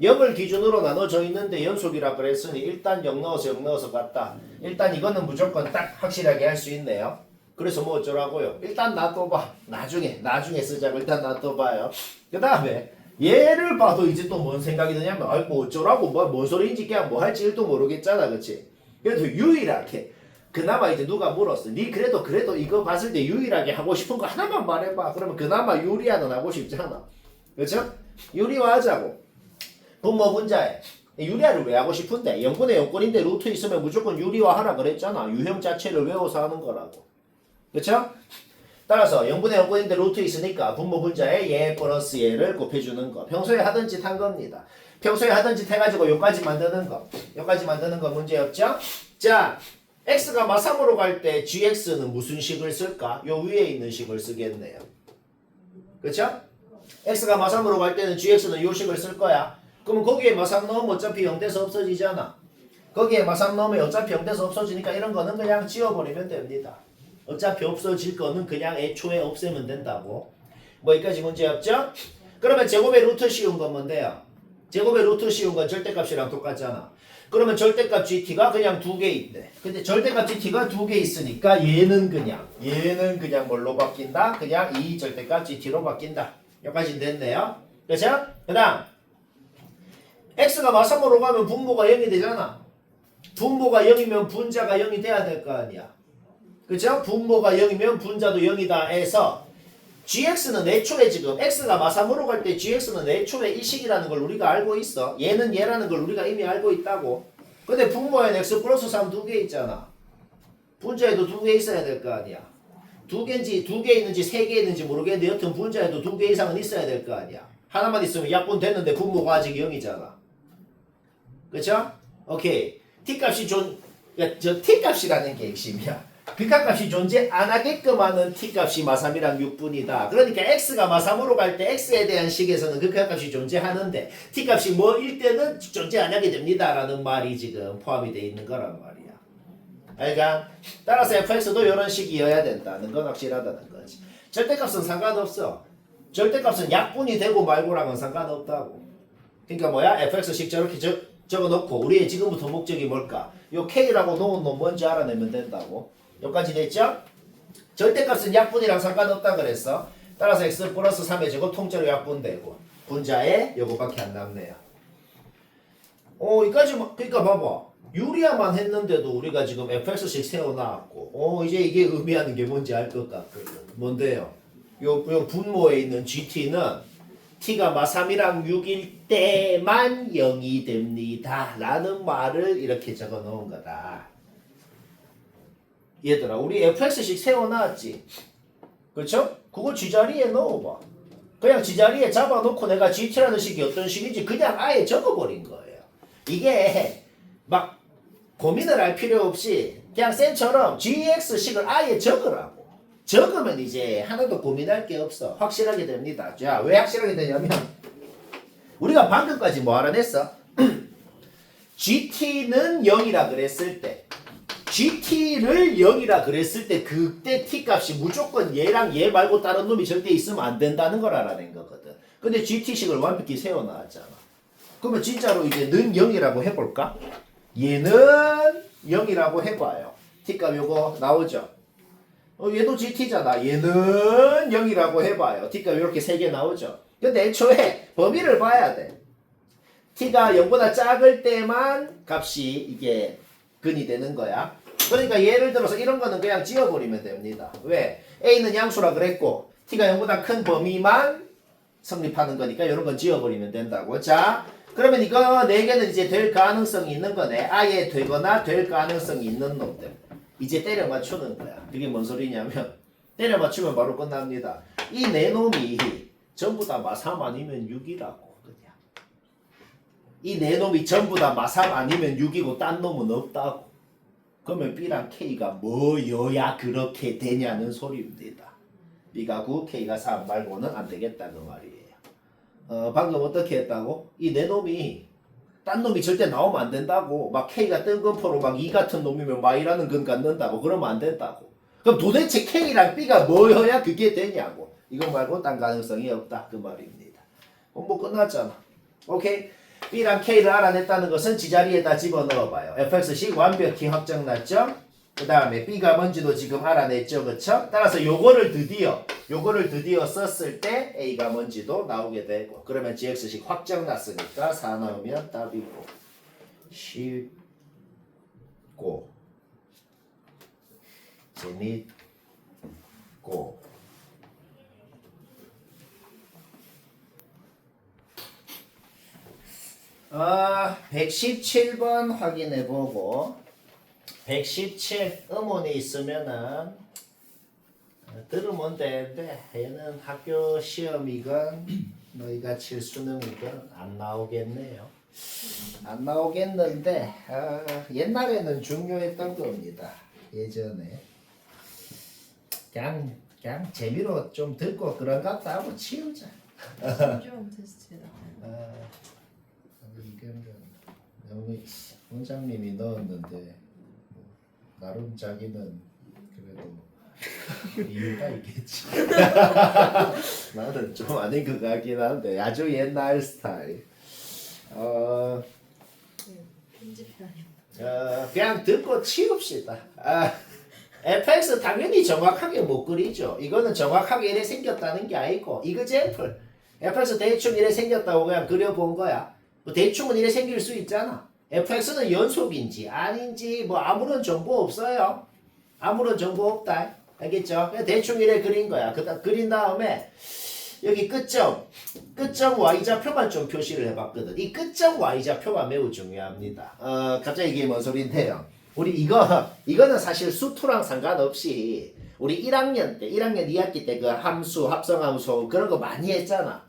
0을 기준으로 나눠져 있는데 연속이라 그랬으니 일단 0 넣어서 갔다. 일단 이거는 무조건 딱 확실하게 할 수 있네요. 그래서 뭐 어쩌라고요? 일단 놔둬봐. 나중에 쓰자고 일단 놔둬봐요. 그 다음에 얘를 봐도 이제 또 뭔 생각이 드냐면 아이 뭐 어쩌라고 뭔 소리인지 그냥 뭐 할지 1도 모르겠잖아. 그치? 그래도 유일하게 그나마 이제 누가 물었어. 니 그래도 이거 봤을 때 유일하게 하고 싶은 거 하나만 말해봐. 그러면 그나마 유리아는 하고 싶잖아. 그렇죠? 유리화하자고. 분모 분자에 유리화를 왜 하고 싶은데 0분의 0권인데 루트 있으면 무조건 유리화하라 그랬잖아. 유형 자체를 외워서 하는 거라고. 그렇죠? 따라서 0분의 0권인데 루트 있으니까 분모 분자에 얘 플러스 얘를 곱해주는 거. 평소에 하던 짓 한 겁니다. 평소에 하던 짓 해가지고 요까지 만드는 거. 요까지 만드는 거 문제였죠? 자, x가 마3으로 갈 때 gx는 무슨 식을 쓸까? 요 위에 있는 식을 쓰겠네요. 그렇죠? x가 마3으로 갈 때는 gx는 요 식을 쓸 거야. 그러면 거기에 마3 넣으면 어차피 0돼서 없어지잖아. 거기에 마3 넣으면 어차피 0돼서 없어지니까 이런 거는 그냥 지워버리면 됩니다. 어차피 없어질 거는 그냥 애초에 없애면 된다고. 뭐 여기까지 문제 없죠? 그러면 제곱의 루트 씌운 건 뭔데요? 제곱의 루트 씌운 건 절대값이랑 똑같잖아. 그러면 절대값 gt가 그냥 두 개 있대. 근데 절대값 gt가 두 개 있으니까 얘는 그냥 뭘로 바뀐다? 그냥 이 절대값 gt로 바뀐다. 여기까지 됐네요. 그렇죠? 그 다음 x가 마3으로 가면 분모가 0이 되잖아. 분모가 0이면 분자가 0이 돼야 될 거 아니야. 그죠? 분모가 0이면 분자도 0이다 해서 gx는 애초에 지금 x가 마3으로 갈 때 gx는 애초에 이 식이라는 걸 우리가 알고 있어. 얘는 얘라는 걸 우리가 이미 알고 있다고. 근데 분모에는 x 플러스 3 두 개 있잖아. 분자에도 두 개 있어야 될 거 아니야. 두 개인지 두 개 있는지 세 개 있는지 모르겠는데 여튼 분자에도 두 개 이상은 있어야 될 거 아니야. 하나만 있으면 약분 됐는데 분모가 아직 0이잖아. 그쵸? 오케이. t값이 저 t값이라는 게 핵심이야. 극한값이 존재 안 하게끔 하는 t값이 마3이랑 6분이다. 그러니까 x가 마3으로 갈 때 x에 대한 식에서는 극한값이 존재하는데 t값이 뭐일 때는 존재 안 하게 됩니다. 라는 말이 지금 포함이 되어 있는 거란 말이야. 그러니까 따라서 fx도 이런 식이어야 된다는 건 확실하다는 거지. 절대값은 상관없어. 절대값은 약분이 되고 말고랑은 상관없다고. 그러니까 뭐야? fx식 저렇게 적어놓고 우리의 지금부터 목적이 뭘까? 요 k라고 놓은 놈 뭔지 알아내면 된다고. 여기까지 됐죠? 절대값은 약분이랑 상관없다 그랬어. 따라서 x 플러스 3의 제곱 통째로 약분되고 분자에 요거밖에 안 남네요. 여기까지 그러니까 봐봐. 유리화만 했는데도 우리가 지금 fx식 세워놨고 이제 이게 의미하는 게 뭔지 알 것 같거든. 뭔데요? 요 분모에 있는 gt는 t가 마3이랑 6일 때만 0이 됩니다. 라는 말을 이렇게 적어 놓은 거다. 얘들아, 우리 fx식 세워놨지? 그렇죠? 그거 G자리에 넣어봐. 그냥 G자리에 잡아놓고 내가 gt라는 식이 어떤 식인지 그냥 아예 적어버린 거예요. 이게 막 고민을 할 필요 없이 그냥 쌤처럼 gx식을 아예 적으라고. 적으면 이제 하나도 고민할 게 없어. 확실하게 됩니다. 자, 왜 확실하게 되냐면 우리가 방금까지 뭐 알아냈어? gt는 0이라 그랬을 때 gt를 0이라 그랬을 때 그때 t값이 무조건 얘랑 얘 말고 다른 놈이 절대 있으면 안 된다는 걸 알아낸 거거든. 근데 gt식을 완벽히 세워놨잖아. 그러면 진짜로 이제 는 0이라고 해볼까? 얘는 0이라고 해봐요. t값 요거 나오죠? 얘도 gt잖아. 얘는 0이라고 해봐요. t값 이렇게 3개 나오죠? 근데 애초에 범위를 봐야 돼. t가 0보다 작을 때만 값이 이게 근이 되는 거야. 그러니까 예를 들어서 이런 거는 그냥 지워버리면 됩니다. 왜? a는 양수라 그랬고 t가 0보다 큰 범위만 성립하는 거니까 이런 건 지워버리면 된다고. 자, 그러면 이거 4개는 이제 될 가능성이 있는 거네. 아예 되거나 될 가능성이 있는 놈들. 이제 때려 맞추는 거야. 그게 뭔 소리냐면 때려 맞추면 바로 끝납니다. 이 4놈이 전부 다 마3 아니면 6이라고. 그냥. 이 4놈이 전부 다 마3 아니면 6이고 딴 놈은 없다고. 그러면 B랑 K가 뭐여야 그렇게 되냐는 소리입니다. B가 9, K가 3 말고는 안 되겠다 그 말이에요. 방금 어떻게 했다고? 이 4놈이 딴 놈이 절대 나오면 안 된다고. 막 K가 뜬금포로 막 이 같은 놈이면 마이라는 건 갖는다고. 그러면 안 된다고. 그럼 도대체 K랑 B가 뭐여야 그게 되냐고. 이거 말고 딴 가능성이 없다 그 말입니다. 뭐 끝났잖아. 오케이? B랑 K를 알아냈다는 것은 지자리에다 집어넣어봐요. fx식 완벽히 확정났죠? 그 다음에 B가 뭔지도 지금 알아냈죠. 그쵸? 따라서 요거를 드디어 썼을 때 A가 뭔지도 나오게 되고 그러면 gx식 확정났으니까 4 나오면 답이고 쉽고 재밌고 117번 확인해보고 117 음원이 있으면은 들으면 되는데 얘는 학교 시험이건 너희가 칠 수능이건 안 나오겠네요. 안 나오겠는데 옛날에는 중요했던 겁니다. 예전에 그냥 재미로 좀 듣고 그런 것도 하고 치우자. 좀 테스트다. 이거는 너무 원장님이 넣었는데 뭐, 나름 자기는 그래도 이유가 있겠지. 나는 좀 아닌 것 같긴 한데 아주 옛날 스타일. 편집해야겠다. 그냥 듣고 치웁시다. FX 당연히 정확하게 못 그리죠. 이거는 정확하게 이래 생겼다는 게 아니고 이그젠플. FX 대충 이래 생겼다고 그냥 그려본 거야. 뭐 대충은 이래 생길 수 있잖아. FX는 연속인지 아닌지 뭐 아무런 정보 없어요. 아무런 정보 없다. 알겠죠? 그냥 대충 이래 그린 거야. 그린 다음에 여기 끝점 Y좌표만 좀 표시를 해봤거든. 이 끝점 Y좌표가 매우 중요합니다. 갑자기 이게 뭔 소린데요? 우리 이거는 사실 수투랑 상관없이 우리 1학년 2학기 때 그 함수, 합성함수 그런 거 많이 했잖아.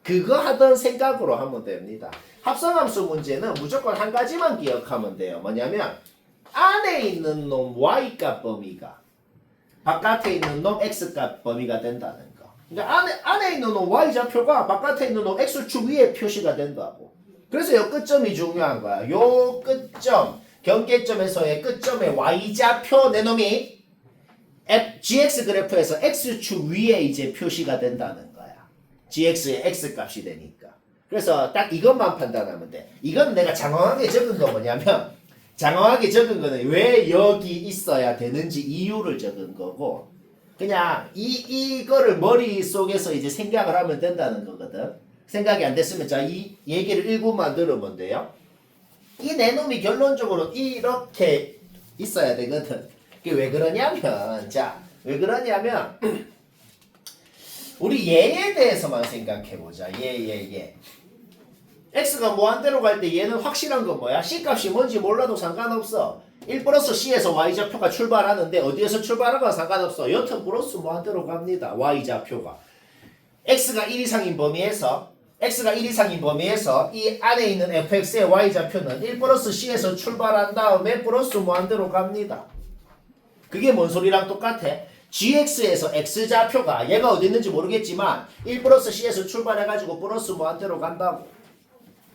그거 하던 생각으로 하면 됩니다. 합성함수 문제는 무조건 한 가지만 기억하면 돼요. 뭐냐면 안에 있는 놈 Y값 범위가 바깥에 있는 놈 X값 범위가 된다는 거. 그러니까 안에 있는 놈 Y좌표가 바깥에 있는 놈 X축 위에 표시가 된다고. 그래서 요 끝점이 중요한 거야. 요 끝점, 경계점에서의 끝점의 Y좌표 내 놈이 GX 그래프에서 X축 위에 이제 표시가 된다는 거야. GX의 X값이 되니까. 그래서 딱 이것만 판단하면 돼. 이건 내가 장황하게 적은 거 뭐냐면 장황하게 적은 거는 왜 여기 있어야 되는지 이유를 적은 거고 그냥 이거를 머릿속에서 이제 생각을 하면 된다는 거거든. 생각이 안 됐으면 자, 이 얘기를 일부만 들으면 돼요. 이 내놈이 결론적으로 이렇게 있어야 되거든. 그게 왜 그러냐면 왜 그러냐면 우리 얘에 대해서만 생각해보자. 얘. x가 무한대로 갈 때 얘는 확실한 건 뭐야? c값이 뭔지 몰라도 상관없어. 1 플러스 c에서 y좌표가 출발하는데 어디에서 출발하건 상관없어. 여튼 플러스 무한대로 갑니다. y좌표가. x가 1 이상인 범위에서 이 안에 있는 fx의 y좌표는 1 플러스 c에서 출발한 다음에 플러스 무한대로 갑니다. 그게 뭔 소리랑 똑같아? gx에서 x좌표가 얘가 어디 있는지 모르겠지만 1 플러스 c에서 출발해가지고 플러스 무한대로 간다고.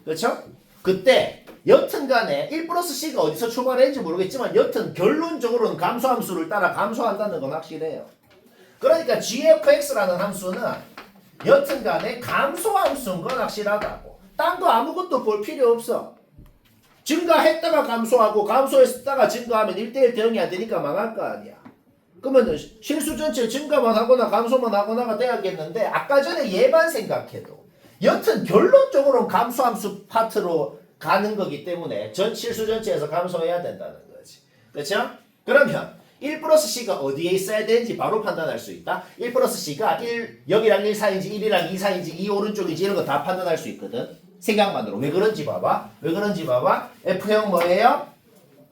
그렇죠? 그때 여튼간에 1 플러스 c가 어디서 출발했는지 모르겠지만 여튼 결론적으로는 감소함수를 따라 감소한다는 건 확실해요. 그러니까 gfx라는 함수는 여튼간에 감소함수인 건 확실하다고. 딴 거 아무것도 볼 필요 없어. 증가했다가 감소하고 감소했다가 증가하면 1대1 대응이 안 되니까 망할 거 아니야. 그러면 실수 전체 증가만 하거나 감소만 하거나가 돼야겠는데 아까 전에 얘만 생각해도 여튼 결론적으로는 감소함수 파트로 가는 거기 때문에 실수 전체에서 감소해야 된다는 거지. 그렇죠? 그러면 1 플러스 c가 어디에 있어야 되는지 바로 판단할 수 있다. 1 플러스 c가 여기랑 1 사이인지 1이랑 2 사이인지 2 오른쪽인지 이런 거 다 판단할 수 있거든. 생각만으로. 왜 그런지 봐봐. F형 뭐예요?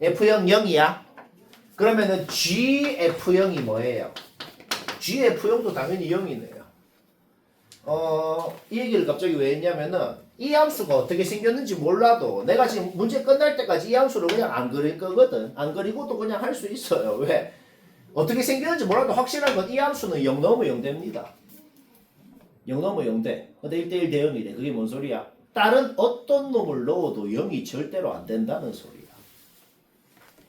F형 0이야. 그러면은 GF0이 뭐예요? GF0도 당연히 0이네요. 이 얘기를 갑자기 왜 했냐면은 이 함수가 어떻게 생겼는지 몰라도 내가 지금 문제 끝날 때까지 이 함수를 그냥 안 그릴 거거든. 안 그리고도 그냥 할 수 있어요. 왜? 어떻게 생겼는지 몰라도 확실한 건 이 함수는 0 넘으면 0 됩니다. 0 넘으면 0 돼. 근데 1대1 대응이 돼. 그게 뭔 소리야? 다른 어떤 놈을 넣어도 0이 절대로 안 된다는 소리야.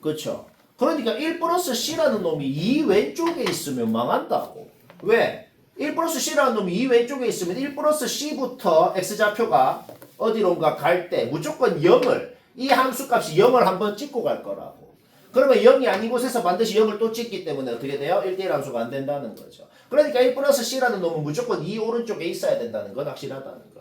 그렇죠? 그러니까 1 플러스 c라는 놈이 이 왼쪽에 있으면 망한다고. 왜? 1 플러스 c라는 놈이 이 왼쪽에 있으면 1 플러스 c부터 x좌표가 어디론가 갈 때 무조건 0을 이 함수값이 0을 한번 찍고 갈 거라고. 그러면 0이 아닌 곳에서 반드시 0을 또 찍기 때문에 어떻게 돼요? 1대1 함수가 안 된다는 거죠. 그러니까 1 플러스 c라는 놈은 무조건 이 오른쪽에 있어야 된다는 건 확실하다는 거.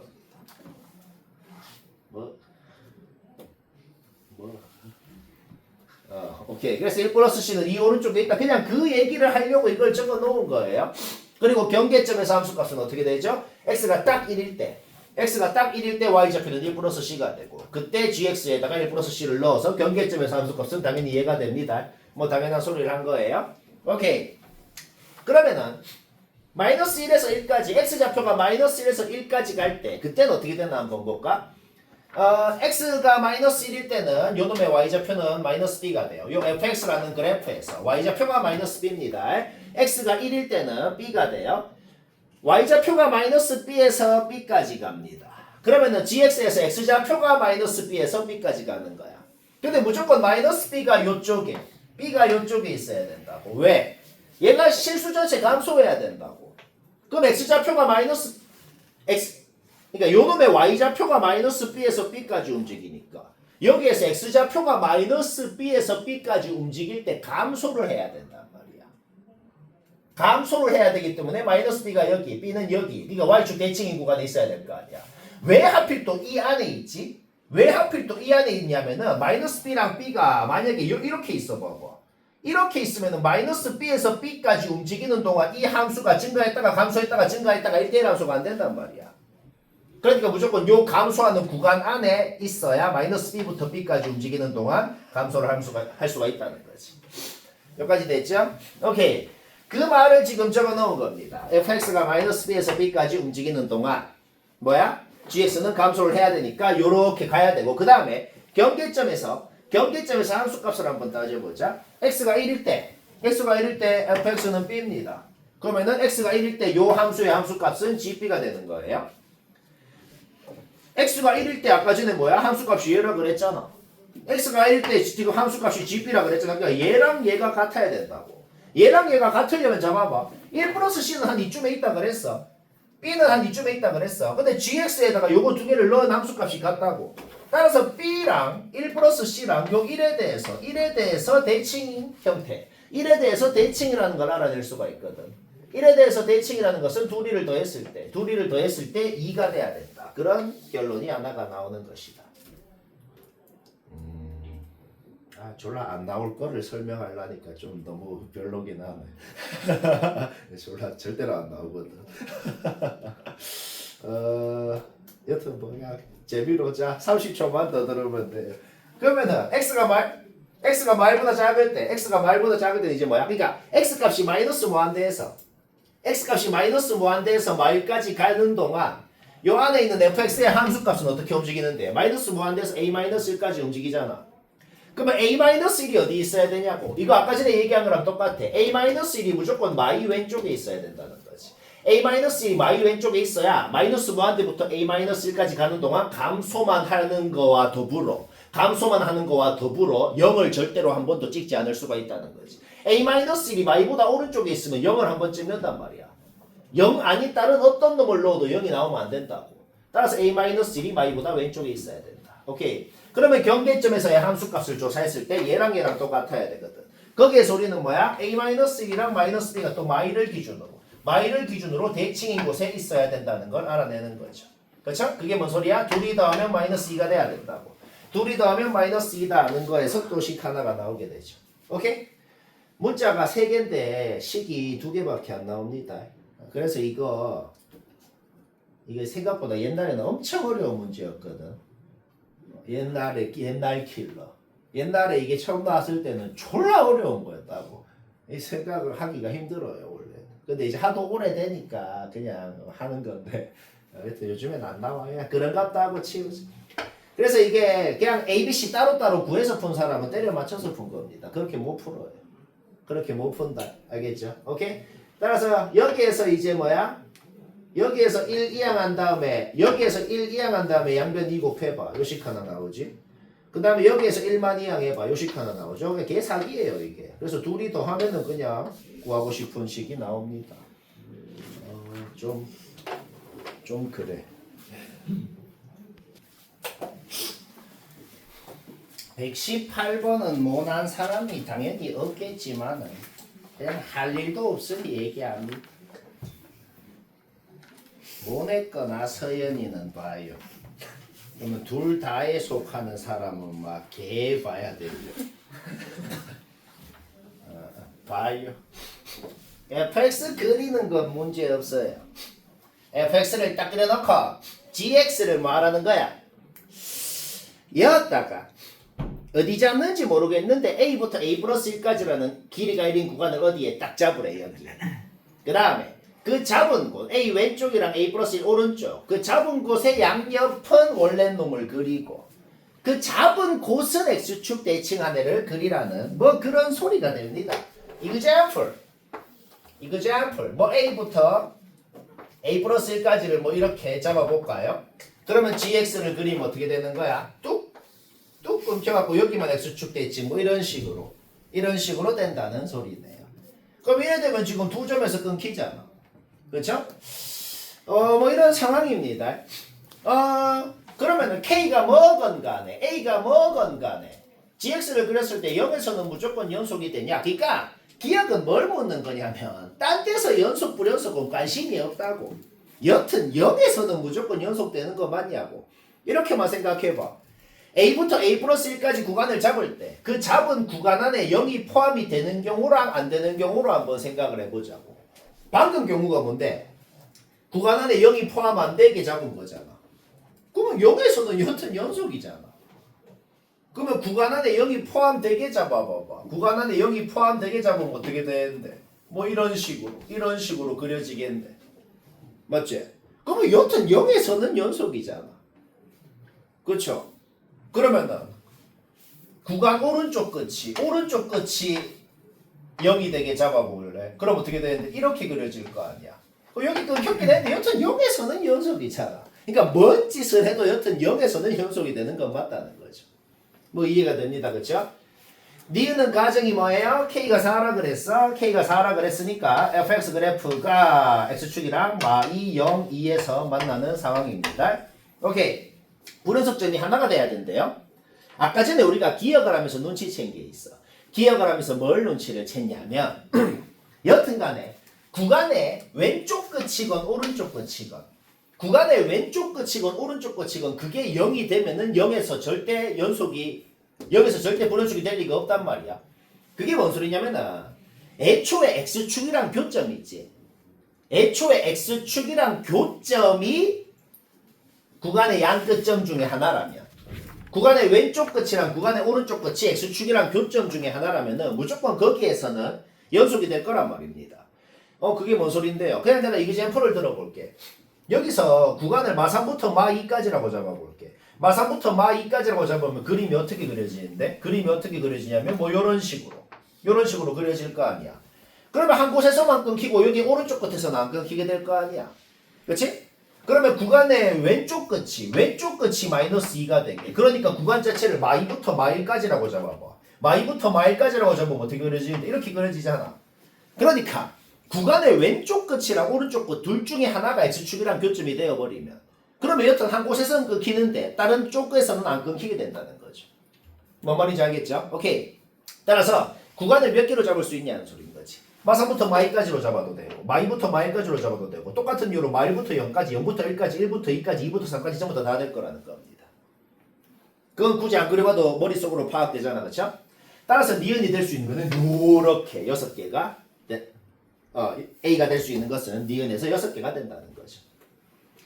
오케이. 그래서 1 플러스 c는 이 오른쪽에 있다. 그냥 그 얘기를 하려고 이걸 적어 놓은 거예요. 그리고 경계점에서 함수값은 어떻게 되죠? x가 딱 1일 때 x가 딱 1일 때 y좌표는 1 플러스 c가 되고 그때 gx에다가 1 플러스 c를 넣어서 경계점에서 함수값은 당연히 얘가 됩니다. 뭐 당연한 소리를 한 거예요. 오케이. 그러면은 마이너스 1에서 1까지 x좌표가 마이너스 1에서 1까지 갈 때 그때는 어떻게 되나 한번 볼까? x가 마이너스 1일 때는 요놈의 y좌표는 마이너스 b가 돼요. 요 fx라는 그래프에서 y좌표가 마이너스 b입니다. x가 1일 때는 b가 돼요. y좌표가 마이너스 b에서 b까지 갑니다. 그러면은 gx에서 x좌표가 마이너스 b에서 b까지 가는 거야. 근데 무조건 마이너스 b가 요쪽에 b가 요쪽에 있어야 된다고. 왜? 얘가 실수 전체 감소해야 된다고. 그럼 x좌표가 마이너스 x 그러니까 요놈의 y좌표가 마이너스 b에서 b까지 움직이니까 여기에서 x좌표가 마이너스 b에서 b까지 움직일 때 감소를 해야 된단 말이야. 감소를 해야 되기 때문에 마이너스 b가 여기, b는 여기. 그러니까 y축 대칭인 구간에 있어야 될 거 아니야. 왜 하필 또 이 안에 있지? 왜 하필 또 이 안에 있냐면은 마이너스 b랑 b가 만약에 이렇게 있어 봐봐. 이렇게 있으면 마이너스 b에서 b까지 움직이는 동안 이 함수가 증가했다가 감소했다가 증가했다가 1대1 함수가 안 된단 말이야. 그러니까 무조건 요 감소하는 구간 안에 있어야 마이너스 b부터 b까지 움직이는 동안 감소를 할 수가 있다는 거지. 여기까지 됐죠? 오케이. 그 말을 지금 적어 놓은 겁니다. fx가 마이너스 b에서 b까지 움직이는 동안 뭐야? gx는 감소를 해야 되니까 요렇게 가야 되고 그 다음에 경계점에서 함수값을 한번 따져보자. x가 1일 때 fx는 b입니다. 그러면은 x가 1일 때 요 함수의 함수값은 gb가 되는 거예요. x가 1일 때 아까 전에 뭐야? 함수값이 얘라 그랬잖아. x가 1일 때 지금 함수값이 gb라 그랬잖아. 그러니까 얘랑 얘가 같아야 된다고. 얘랑 얘가 같으려면 잡아봐. 1 플러스 c는 한 이쯤에 있다 그랬어. b는 한 이쯤에 있다 그랬어. 근데 gx에다가 요거 두 개를 넣은 함수값이 같다고. 따라서 b랑 1 플러스 c랑 요 1에 대해서 대칭 형태 1에 대해서 대칭이라는 걸 알아낼 수가 있거든. 1에 대해서 대칭이라는 것은 둘이를 더했을 때 2가 돼야 된다. 그런 결론이 하나가 나오는 것이다. 졸라 안 나올 거를 설명하려니까 좀 너무 별로긴 하네. 졸라 절대로 안 나오거든. 여튼 뭐야 재미로 자 30초만 더 들으면 돼요. 그러면은 x가 말보다 작을 때 이제 뭐야? 그러니까 x 값이 마이너스 무한대에서 마일까지 가는 동안 요 안에 있는 fx의 함수값은 어떻게 움직이는데? 마이너스 무한대에서 a-1까지 움직이잖아. 그러면 a-1이 어디 있어야 되냐고. 이거 아까 전에 얘기한 거랑 똑같아. a-1이 무조건 마이 왼쪽에 있어야 된다는 거지. a-1이 마이 왼쪽에 있어야 마이너스 무한대부터 a-1까지 가는 동안 감소만 하는 거와 더불어 0을 절대로 한 번도 찍지 않을 수가 있다는 거지. a-1이 마이보다 오른쪽에 있으면 0을 한 번 찍는단 말이야. 0 아닌 다른 어떤 놈을 넣어도 0이 나오면 안 된다고. 따라서 a-1이 마이보다 왼쪽에 있어야 된다. 오케이. 그러면 경계점에서의 함수값을 조사했을 때 얘랑 똑같아야 되거든. 거기에서 우리는 뭐야? a-1이랑 마이너스 b가 또 마이를 기준으로 대칭인 곳에 있어야 된다는 걸 알아내는 거죠. 그렇죠? 그게 뭔 소리야? 둘이 더하면 마이너스 2가 돼야 된다고. 둘이 더하면 마이너스 2다 하는 거에서 또 식 하나가 나오게 되죠. 오케이? 문자가 3개인데 식이 2개밖에 안 나옵니다. 그래서 이게 생각보다 옛날에는 엄청 어려운 문제였거든. 옛날 킬러. 옛날에 이게 처음 나왔을 때는 졸라 어려운 거였다고. 이 생각을 하기가 힘들어요 원래. 근데 이제 하도 오래되니까 그냥 하는 건데 하여튼 요즘엔 안 나와. 그냥 그런갑다 하고 치우지. 그래서 이게 그냥 ABC 따로따로 구해서 푼 사람은 때려 맞춰서 푼 겁니다. 그렇게 못 풀어요. 그렇게 못 푼다. 알겠죠? 오케이? 따라서 여기에서 이제 뭐야? 여기에서 1 이항한 다음에 양변 2 곱해봐. 요식 하나 나오지? 그 다음에 여기에서 1만 이항해봐. 요식 하나 나오죠? 그러니까 걔 사기예요 이게. 그래서 둘이 더 하면은 그냥 구하고 싶은 식이 나옵니다. 좀 그래. 118번은 모난 사람이 당연히 없겠지만은 그냥 할 일도 없으니 얘기합니다. 모냈거나 서연이는 봐요. 그러면 둘 다에 속하는 사람은 막 개 봐야 되죠. 봐요. fx 그리는 건 문제 없어요. fx를 딱 그려놓고 gx를 말하는 거야. 여기다가 어디 잡는지 모르겠는데 a부터 a 플러스 1까지라는 길이가 1인 구간을 어디에 딱 잡으래 여기. 그 다음에 그 잡은 곳 a 왼쪽이랑 a 플러스 1 오른쪽 그 잡은 곳의 양옆은 원래 놈을 그리고 그 잡은 곳은 x축 대칭한 애를 그리라는 뭐 그런 소리가 됩니다. example 뭐 a부터 a 플러스 1까지를 뭐 이렇게 잡아볼까요? 그러면 gx를 그리면 어떻게 되는 거야? 뚝 끊겨갖고 여기만 x축 대칭 뭐 이런 식으로 된다는 소리네요. 그럼 이래 되면 지금 두 점에서 끊기잖아. 그렇죠? 뭐 이런 상황입니다. 그러면은 k가 뭐건 간에 a가 뭐건 간에 gx를 그렸을 때 0에서는 무조건 연속이 되냐? 그러니까 기억은 뭘 묻는 거냐면 딴 데서 연속 불연속은 관심이 없다고. 여튼 0에서는 무조건 연속되는 거 맞냐고. 이렇게만 생각해봐. a부터 a 플러스 1까지 구간을 잡을 때 그 잡은 구간 안에 0이 포함이 되는 경우랑 안 되는 경우로 한번 생각을 해보자고. 방금 경우가 뭔데? 구간 안에 0이 포함 안 되게 잡은 거잖아. 그러면 0에서는 여튼 연속이잖아. 그러면 구간 안에 0이 포함되게 잡아봐봐. 구간 안에 0이 포함되게 잡으면 어떻게 되는데? 뭐 이런 식으로 그려지겠네. 맞지? 그러면 여튼 0에서는 연속이잖아. 그렇죠? 그러면은 구간 오른쪽 끝이 0이 되게 잡아볼래? 그럼 어떻게 되는데? 이렇게 그려질 거 아니야. 여기 끊겼긴 했는데 여튼 0에서는 연속이잖아. 그러니까 뭔 짓을 해도 여튼 0에서는 연속이 되는 건 맞다는 거죠. 뭐 이해가 됩니다. 그렇죠? 니은은 가정이 뭐예요? K가 4라 그랬어. K가 4라 그랬으니까 fx 그래프가 x축이랑 y, 0, 2에서 만나는 상황입니다. 오케이. 불연속점이 하나가 돼야 된대요. 아까 전에 우리가 기억을 하면서 눈치챈 게 있어. 기억을 하면서 뭘 눈치를 챘냐면 여튼간에 구간의 왼쪽 끝이건 오른쪽 끝이건 구간의 왼쪽 끝이건 오른쪽 끝이건 그게 0이 되면은 0에서 절대 불연속이 될 리가 없단 말이야. 그게 뭔 소리냐면은 애초에 x축이랑 교점이 있지. 애초에 x축이랑 교점이 구간의 양끝점 중에 하나라면 구간의 왼쪽 끝이랑 구간의 오른쪽 끝이 x축이랑 교점 중에 하나라면은 무조건 거기에서는 연속이 될 거란 말입니다. 그게 뭔 소린데요? 그냥 내가 example을 들어볼게. 여기서 구간을 마3부터 마2까지라고 잡아볼게. 마3부터 마2까지라고 잡으면 그림이 어떻게 그려지는데? 그림이 어떻게 그려지냐면 뭐 요런 식으로 그려질 거 아니야. 그러면 한 곳에서만 끊기고 여기 오른쪽 끝에서는 안 끊기게 될 거 아니야. 그렇지? 그러면 구간의 왼쪽 끝이 마이너스 2가 되게. 그러니까 구간 자체를 마2부터 마1까지라고 잡아봐. 마2부터 마1까지라고 잡으면 어떻게 그려지는데? 이렇게 그려지잖아. 그러니까 구간의 왼쪽 끝이랑 오른쪽 끝 둘 중에 하나가 x축이랑 교점이 되어버리면 그러면 여튼 한 곳에서는 끊기는데 다른 쪽에서는 안 끊기게 된다는 거죠. 뭔 말인지 알겠죠? 오케이. 따라서 구간을 몇 개로 잡을 수 있냐는 소리인 거지. 마3부터 마2까지로 잡아도 되고 마2부터 마1까지로 잡아도 되고 똑같은 이유로 마1부터 0까지 0부터 1까지 1부터 2까지 2부터 3까지 전부 다 될 거라는 겁니다. 그건 굳이 안 그려봐도 머릿속으로 파악되잖아. 그렇죠? 따라서 니은이 될 수 있는 거는 요렇게 6개가 A가 될 수 있는 것은 니은에서 6개가 된다는 거죠.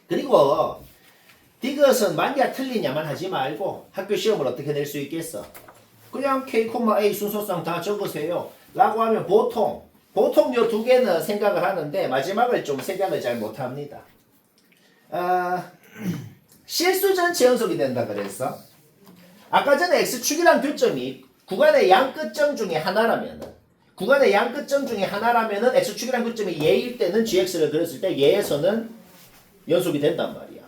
그리고 이것은 만약 틀리냐만 하지 말고 학교 시험을 어떻게 낼 수 있겠어? 그냥 K, A 순서상 다 적으세요 라고 하면 보통 요 두 개는 생각을 하는데 마지막을 좀 생각을 잘 못합니다. 실수 전체 연속이 된다 그랬어. 아까 전에 X축이란 교점이 구간의 양끝점 중에 하나라면은 X축이란 교점이 얘일 때는 GX를 그렸을 때 얘에서는 연속이 된단 말이야.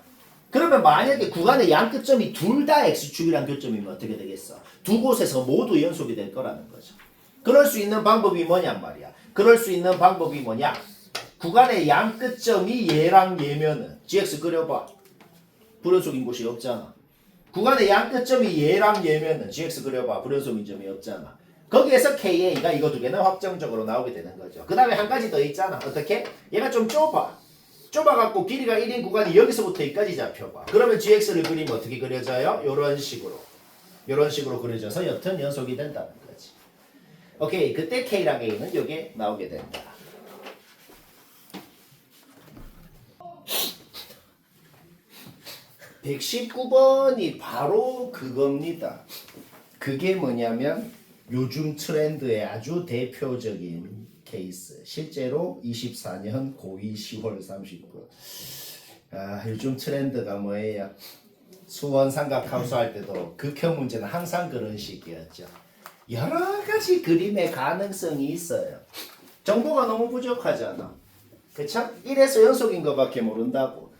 그러면 만약에 구간의 양끝점이 둘 다 X축이란 교점이면 어떻게 되겠어? 두 곳에서 모두 연속이 될 거라는 거죠. 그럴 수 있는 방법이 뭐냔 말이야. 구간의 양끝점이 얘랑 얘면은 GX 그려봐. 불연속인 곳이 없잖아. 구간의 양끝점이 얘랑 얘면은 GX 그려봐. 불연속인 점이 없잖아. 거기에서 KA가 이거 두 개는 확정적으로 나오게 되는 거죠. 그 다음에 한 가지 더 있잖아. 어떻게? 얘가 좀 좁아갖고 길이가 1인 구간이 여기서부터 여기까지 잡혀봐. 그러면 GX를 그리면 어떻게 그려져요? 요런 식으로 그려져서 여튼 연속이 된다는 거지. 오케이. 그때 K랑 A는 요게 나오게 된다. 119번이 바로 그겁니다. 그게 뭐냐면 요즘 트렌드의 아주 대표적인 케이스. 실제로 24년 고2 10월 30분. 요즘 트렌드가 뭐예요? 수원 삼각함수 할 때도 극형 문제는 항상 그런 식이었죠. 여러 가지 그림의 가능성이 있어요. 정보가 너무 부족하잖아. 그쵸? 1에서 연속인 것밖에 모른다고.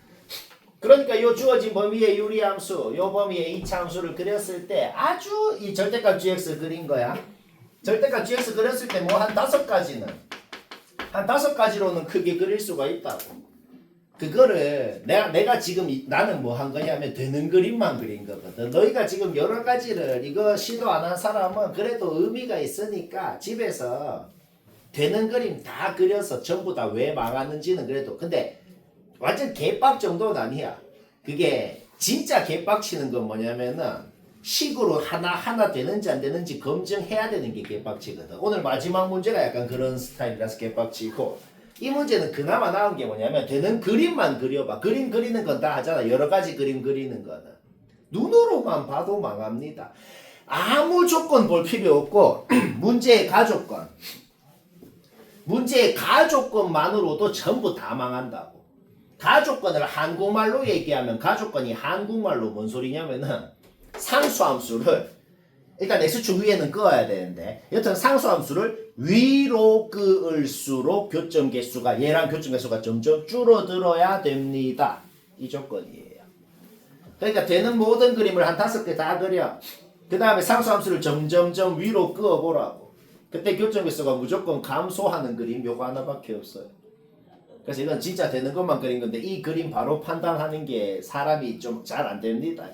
그러니까 요 주어진 범위의 유리함수, 요 범위의 이차함수를 그렸을 때 아주 이 절대값 gx 그린 거야. 절대값 gx 그렸을 때 뭐 한 5가지는 한 5가지로는 크게 그릴 수가 있다고. 그거를 내가 지금 나는 뭐 한 거냐면 되는 그림만 그린 거거든. 너희가 지금 여러 가지를 이거 시도 안 한 사람은 그래도 의미가 있으니까 집에서 되는 그림 다 그려서 전부 다 왜 망하는지는 그래도 근데 완전 개빡 정도는 아니야. 그게 진짜 개빡치는 건 뭐냐면은 식으로 하나 되는지 안 되는지 검증해야 되는 게 개빡치거든. 오늘 마지막 문제가 약간 그런 스타일이라서 개빡치고 이 문제는 그나마 나온 게 뭐냐면 되는 그림만 그려봐. 그림 그리는 건 다 하잖아. 여러 가지 그림 그리는 거는. 눈으로만 봐도 망합니다. 아무 조건 볼 필요 없고 문제의 가조건. 문제의 가조건만으로도 전부 다 망한다고. 가조건을 한국말로 얘기하면 가조건이 한국말로 뭔 소리냐면은 상수함수를 일단 x축 위에는 끄어야 되는데 여튼 상수함수를 위로 끄을수록 교점 개수가 얘랑 교점 개수가 점점 줄어들어야 됩니다. 이 조건이에요. 그러니까 되는 모든 그림을 한 5개 다 그려. 그 다음에 상수함수를 점점점 위로 끄어보라고. 그때 교점 개수가 무조건 감소하는 그림 요거 하나밖에 없어요. 그래서 이건 진짜 되는 것만 그린 건데 이 그림 바로 판단하는 게 사람이 좀 잘 안 됩니다.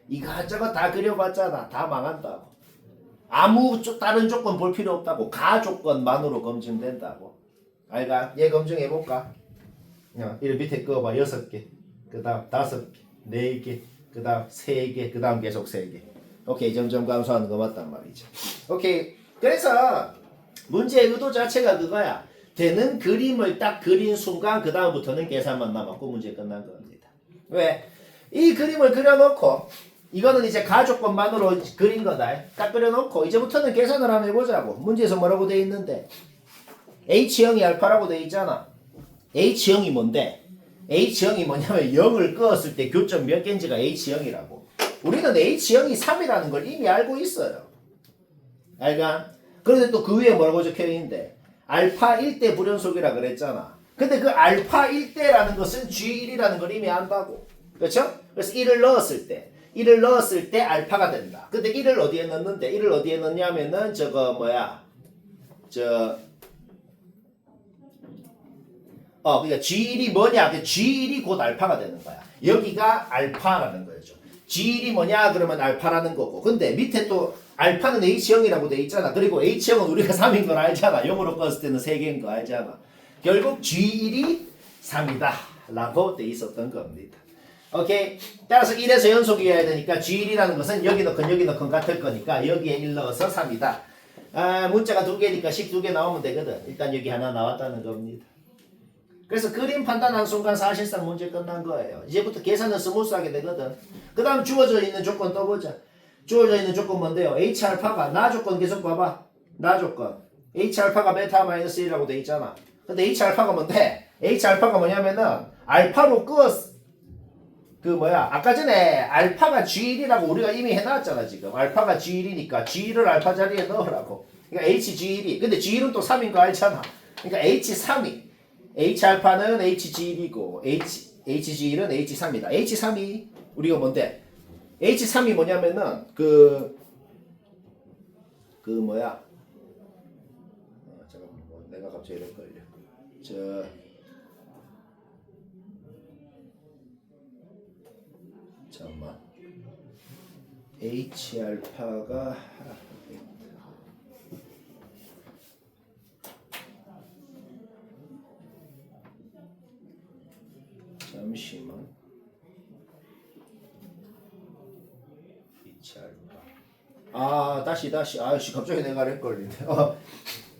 이것저것 다 그려봤잖아. 다 망한다고. 아무 다른 조건 볼 필요 없다고. 가조건만으로 검증된다고. 알가? 얘 검증해볼까? 이 밑에 그어봐. 6개. 그 다음 5개. 4개. 그 다음 3개. 그 다음 계속 3개. 오케이. 점점 감소하는 거 맞단 말이죠. 오케이. 그래서 문제의 의도 자체가 그거야. 되는 그림을 딱 그린 순간 그 다음부터는 계산만 남았고 문제 끝난 겁니다. 왜? 이 그림을 그려놓고 이거는 이제 가조건만으로 그린 거다. 딱 그려놓고 이제부터는 계산을 한번 해보자고. 문제에서 뭐라고 돼 있는데 H형이 알파라고 돼 있잖아. H형이 뭔데? H형이 뭐냐면 0을 끄었을 때 교점 몇 개인지가 H형이라고. 우리는 H형이 3이라는 걸 이미 알고 있어요. 알가? 그런데 또 그 위에 뭐라고 적혀있는데 알파 1대 불연속이라 그랬잖아. 근데 그 알파 1대라는 것은 G1이라는 걸 이미 안다고. 그렇죠? 그래서 1을 넣었을 때 알파가 된다. 근데 1을 어디에 넣는데? 1을 어디에 넣냐면은 저거 뭐야? 그러니까 G1이 뭐냐? 그 G1이 곧 알파가 되는 거야. 여기가 알파라는 거죠. G1이 뭐냐? 그러면 알파라는 거고. 근데 밑에 또 알파는 H형이라고 돼 있잖아. 그리고 H형은 우리가 3인 걸 알잖아. 0으로 껐을 때는 3개인 거 알잖아. 결국 G1이 3이다. 라고 돼 있었던 겁니다. 오케이. 따라서 1에서 연속이어야 되니까 G1이라는 것은 여기 넣건 같을 거니까 여기에 1 넣어서 3이다. 문자가 2개니까 식 2개 나오면 되거든. 일단 여기 하나 나왔다는 겁니다. 그래서 그림 판단한 순간 사실상 문제 끝난 거예요. 이제부터 계산은 스무스하게 되거든. 그 다음 주어져 있는 조건 떠보자. 주어져 있는 조건 뭔데요? H알파가 나 조건 계속 봐봐. 나 조건. H알파가 베타 마이너스 1이라고 돼 있잖아. 근데 H알파가 뭔데? H알파가 뭐냐면은 알파로 아까 전에 알파가 G1이라고 우리가 이미 해놨잖아 지금. 알파가 G1이니까 G1을 알파 자리에 넣으라고. 그러니까 HG1이. 근데 G1은 또 3인 거 알잖아. 그러니까 H3이. H알파는 HG1이고 HG1은 H3이다. H3이 우리가 뭔데? H3이 뭐냐면은 잠깐만 내가 갑자기 이럴 걸려. 잠깐만. H알파가 잠시만. H알파. 다시. 갑자기 내가 헷갈리네.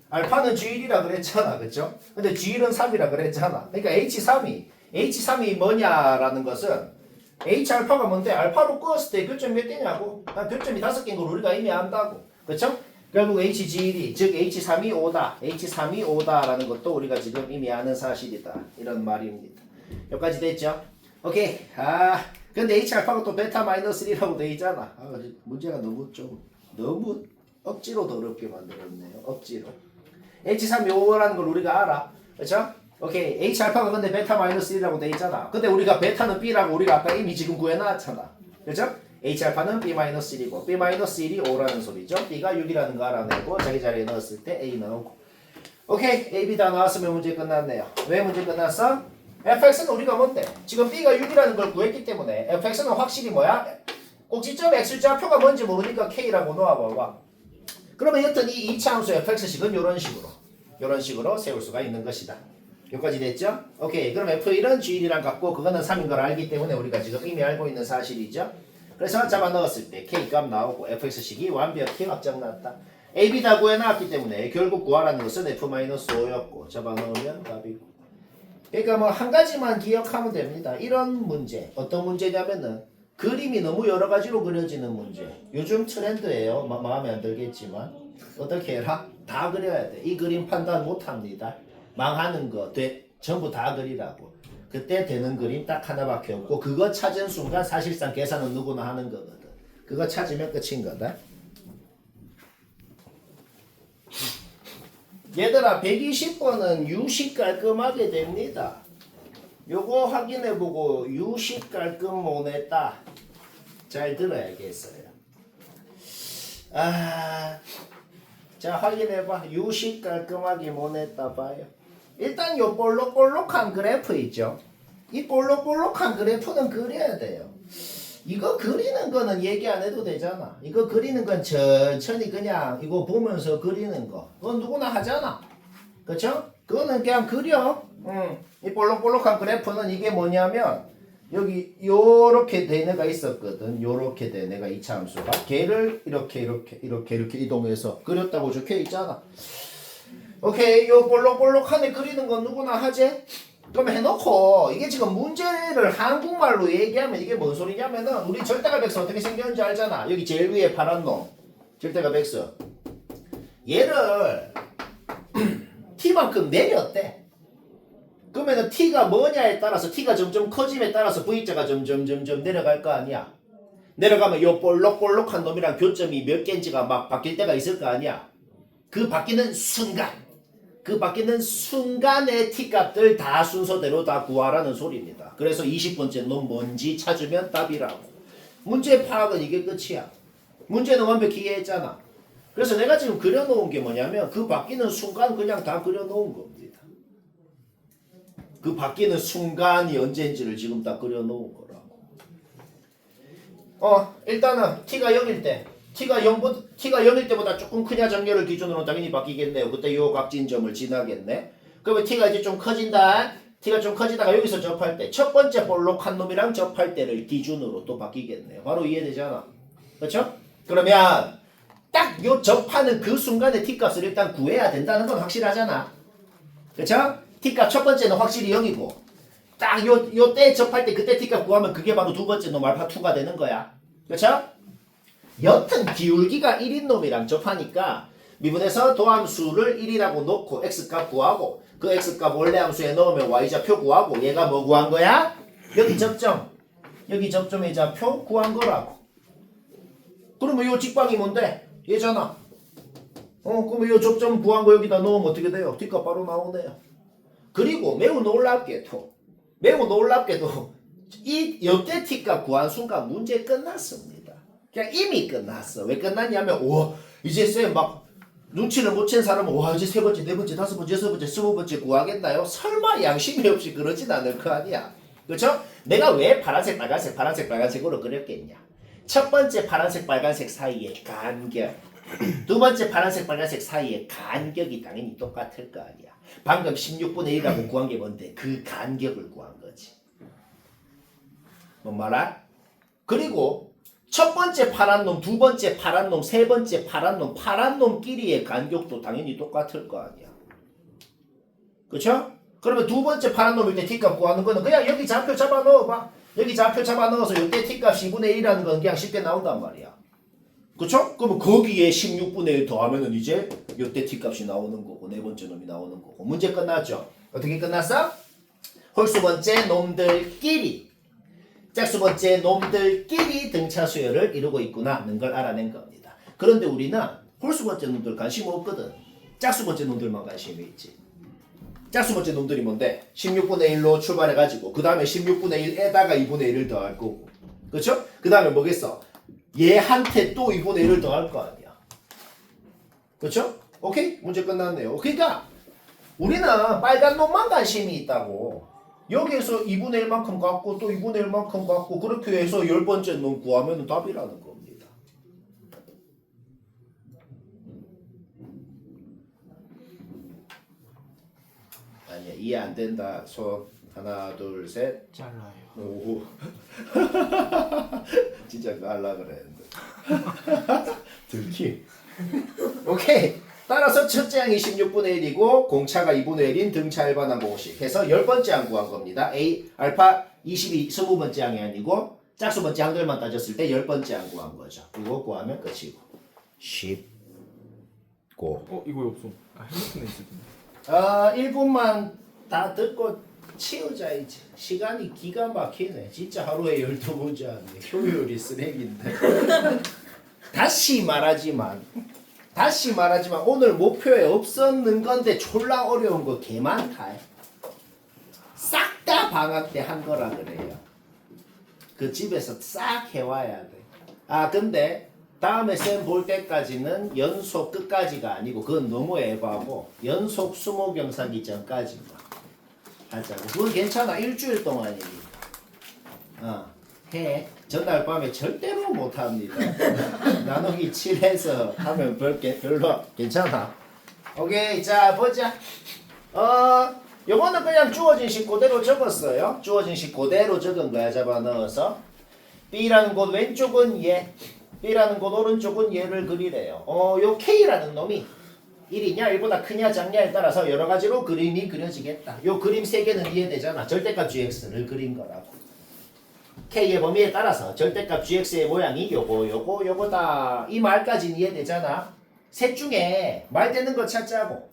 알파는 G1이라 그랬잖아. 그쵸? 근데 G1은 3이라 그랬잖아. 그러니까 H3이 뭐냐라는 것은 H 알파가 뭔데? 알파로 끄었을 때 교점 몇 개냐고? 난 교점이 5개인 걸 우리가 이미 안다고. 그쵸? 결국 HG1이 즉 H325다. H325다라는 것도 우리가 지금 이미 아는 사실이다. 이런 말입니다. 여기까지 됐죠? 오케이. 근데 H 알파가 또 베타 마이너스 1이라고 돼 있잖아. 문제가 너무 억지로 더럽게 만들었네요. 억지로. H325라는 걸 우리가 알아. 그쵸? 오케이. H 알파가 근데 베타 마이너스 1이라고 돼 있잖아. 근데 우리가 베타는 B라고 우리가 아까 이미 지금 구해놨잖아. 그죠? H 알파는 B 마이너스 1이고 B 마이너스 1이 5라는 소리죠. B가 6이라는 거 알아내고 자기 자리에 넣었을 때 A 나오고. 오케이. A, B 다 나왔으면 문제 끝났네요. 왜 문제 끝났어? fx는 우리가 뭔데? 지금 B가 6이라는 걸 구했기 때문에 fx는 확실히 뭐야? 꼭지점 x좌표가 뭔지 모르니까 K라고 놓아봐봐. 그러면 여튼 이 이차함수 fx식은 이런 식으로 세울 수가 있는 것이다. 여기까지 됐죠? 오케이. 그럼 F1은 G1이랑 같고 그거는 3인 걸 알기 때문에 우리가 지금 이미 알고 있는 사실이죠. 그래서 잡아 넣었을 때 K값 나오고 fx식이 완벽히 확정났다. A, B 다 구해놨기 때문에 결국 구하라는 것은 F-5였고 잡아 넣으면 답이고. 그러니까 뭐 한 가지만 기억하면 됩니다. 이런 문제. 어떤 문제냐면은 그림이 너무 여러 가지로 그려지는 문제. 요즘 트렌드예요. 마음에 안 들겠지만 어떻게 해라? 다 그려야 돼. 이 그림 판단 못 합니다. 망하는 거 전부 다 그리라고. 그때 되는 그림 딱 하나밖에 없고 그거 찾은 순간 사실상 계산은 누구나 하는 거거든. 그거 찾으면 끝인 거다. 얘들아 120번은 유식 깔끔하게 됩니다. 요거 확인해보고 유식 깔끔 못했다. 잘 들어야겠어요. 자 확인해봐. 유식 깔끔하게 못했다 봐요. 일단 요 볼록볼록한 그래프 있죠. 이 볼록볼록한 그래프는 그려야 돼요. 이거 그리는 거는 얘기 안 해도 되잖아. 이거 그리는 건 천천히 그냥 이거 보면서 그리는 거. 그건 누구나 하잖아. 그쵸? 그거는 그냥 그려. 이 볼록볼록한 그래프는 이게 뭐냐면 여기 요렇게 된 애가 있었거든. 요렇게 된 애가 이차함수가. 걔를 이렇게 이동해서 그렸다고 적혀 있잖아. 오케이. 요 볼록볼록한 애 그리는 건 누구나 하지? 그럼 해놓고 이게 지금 문제를 한국말로 얘기하면 이게 뭔 소리냐면은 우리 절대값 백수 어떻게 생겼는지 알잖아. 여기 제일 위에 파란 놈 절대값 백수 얘를 t만큼 내렸대. 그러면은 t가 뭐냐에 따라서 t가 점점 커짐에 따라서 v자가 점점 내려갈 거 아니야. 내려가면 요 볼록볼록한 놈이랑 교점이 몇 개인지가 막 바뀔 때가 있을 거 아니야. 그 바뀌는 순간의 t값들 다 순서대로 다 구하라는 소리입니다. 그래서 20번째 놈 뭔지 찾으면 답이라고. 문제 파악은 이게 끝이야. 문제는 완벽히 이해했잖아. 그래서 내가 지금 그려놓은 게 뭐냐면 그 바뀌는 순간 그냥 다 그려놓은 겁니다. 그 바뀌는 순간이 언제인지를 지금 다 그려놓은 거라고. 일단은 t가 0일 때 t가 0일 때보다 조금 크냐 정렬을 기준으로 당연히 바뀌겠네요. 그때 요 각진점을 지나겠네. 그러면 t가 이제 좀 커진다. t가 좀 커지다가 여기서 접할 때 첫 번째 볼록한 놈이랑 접할 때를 기준으로 또 바뀌겠네요. 바로 이해되잖아. 그렇죠? 그러면 딱 요 접하는 그 순간에 t값을 일단 구해야 된다는 건 확실하잖아. 그렇죠? t값 첫 번째는 확실히 0이고 딱 요 때 접할 때 그때 t값 구하면 그게 바로 두 번째 놈 알파 2가 되는 거야. 그렇죠? 여튼 기울기가 1인 놈이랑 접하니까 미분에서 도함수를 1이라고 놓고 x값 구하고 그 x값 원래 함수에 넣으면 y좌표 구하고 얘가 뭐 구한 거야? 여기 접점의 좌표 구한 거라고. 그러면 요 직방이 뭔데? 얘잖아. 그러면 요 접점 구한 거 여기다 넣으면 어떻게 돼요? 뒷값 바로 나오네요. 그리고 매우 놀랍게도 요때 t값 구한 순간 문제 끝났습니다. 그냥 이미 끝났어. 왜 끝났냐면 이제 쌤 막 눈치를 못 챈 사람은 이제 세 번째, 네 번째, 다섯 번째, 여섯 번째, 20번째 구하겠나요? 설마 양심이 없이 그러진 않을 거 아니야. 그렇죠? 내가 왜 파란색, 빨간색으로 그렸겠냐? 첫 번째 파란색, 빨간색 사이의 간격, 두 번째 파란색, 빨간색 사이의 간격이 당연히 똑같을 거 아니야. 방금 16분의 1이라고 구한 게 뭔데? 그 간격을 구한 거지. 뭔 말아? 그리고 첫 번째 파란 놈, 두 번째 파란 놈, 세 번째 파란 놈끼리의 간격도 당연히 똑같을 거 아니야. 그쵸? 그러면 두 번째 파란 놈일 때 t값 구하는 거는 그냥 여기 좌표 잡아 넣어봐. 여기 좌표 잡아 넣어서 요때 t값이 2분의 1이라는 건 그냥 쉽게 나온단 말이야. 그쵸? 그러면 거기에 16분의 1 더하면은 이제 요때 t값이 나오는 거고 네 번째 놈이 나오는 거고 문제 끝났죠? 어떻게 끝났어? 홀수 번째 놈들끼리 짝수 번째 놈들끼리 등차 수열을 이루고 있구나는 걸 알아낸 겁니다. 그런데 우리는 홀수 번째 놈들 관심 없거든. 짝수 번째 놈들만 관심이 있지. 짝수 번째 놈들이 뭔데? 16분의 1로 출발해가지고 그 다음에 16분의 1에다가 2분의 1을 더할 거고 그쵸? 그 다음에 뭐겠어? 얘한테 또 2분의 1을 더할 거 아니야. 그쵸? 오케이? 문제 끝났네요. 그러니까 우리는 빨간 놈만 관심이 있다고. 여기에서 2분의 1만큼 갖고 또 2분의 1만큼 갖고 그렇게 해서 10번째 놈 구하면 답이라는 겁니다. 아니야 이해 안 된다. 손 하나 둘 셋. 잘라요. 오. 진짜 그거 하려고 그랬는데. 들킴. 오케이. 따라서 첫째 항이 16분의 1이고 공차가 2분의 1인 등차 일반항 공식 해서 10번째 항 구한 겁니다. A 알파 22 20번째 항이 아니고 짝수 번째 항들만 따졌을 때 10번째 항 구한 거죠. 이거 구하면 끝이고. 19. 이거 없어. 핸드폰에 있을 텐데. 1분만 다 듣고 치우자 이제. 시간이 기가 막히네. 진짜 하루에 12문제 하네. 효율이 쓰레기인데. 다시 말하지만 오늘 목표에 없었는 건데 졸라 어려운 거 개 많다. 싹 다 방학 때 한 거라 그래요. 그 집에서 싹 해와야 돼. 근데 다음에 쌤 볼 때까지는 연속 끝까지가 아니고 그건 너무 에바고 연속 수모 경사기 전까지만 하자고. 그건 괜찮아. 일주일 동안이니까. 해. 전날 밤에 절대로 못합니다. 나누기 7해서 하면 별로 괜찮아. 오케이. 자 보자. 요거는 그냥 주어진 식 그대로 적었어요. 주어진 식 그대로 적은 거야. 잡아 넣어서 B라는 곳 왼쪽은 얘, B라는 곳 오른쪽은 얘를 그리래요. 요 K라는 놈이 1이냐 1보다 크냐 작냐에 따라서 여러 가지로 그림이 그려지겠다. 요 그림 3개는 이해되잖아. 절대값 gx를 그린 거라고. K의 범위에 따라서 절대값 gx의 모양이 요거다. 이 말까지는 이해되잖아. 셋 중에 말 되는 거 찾자고.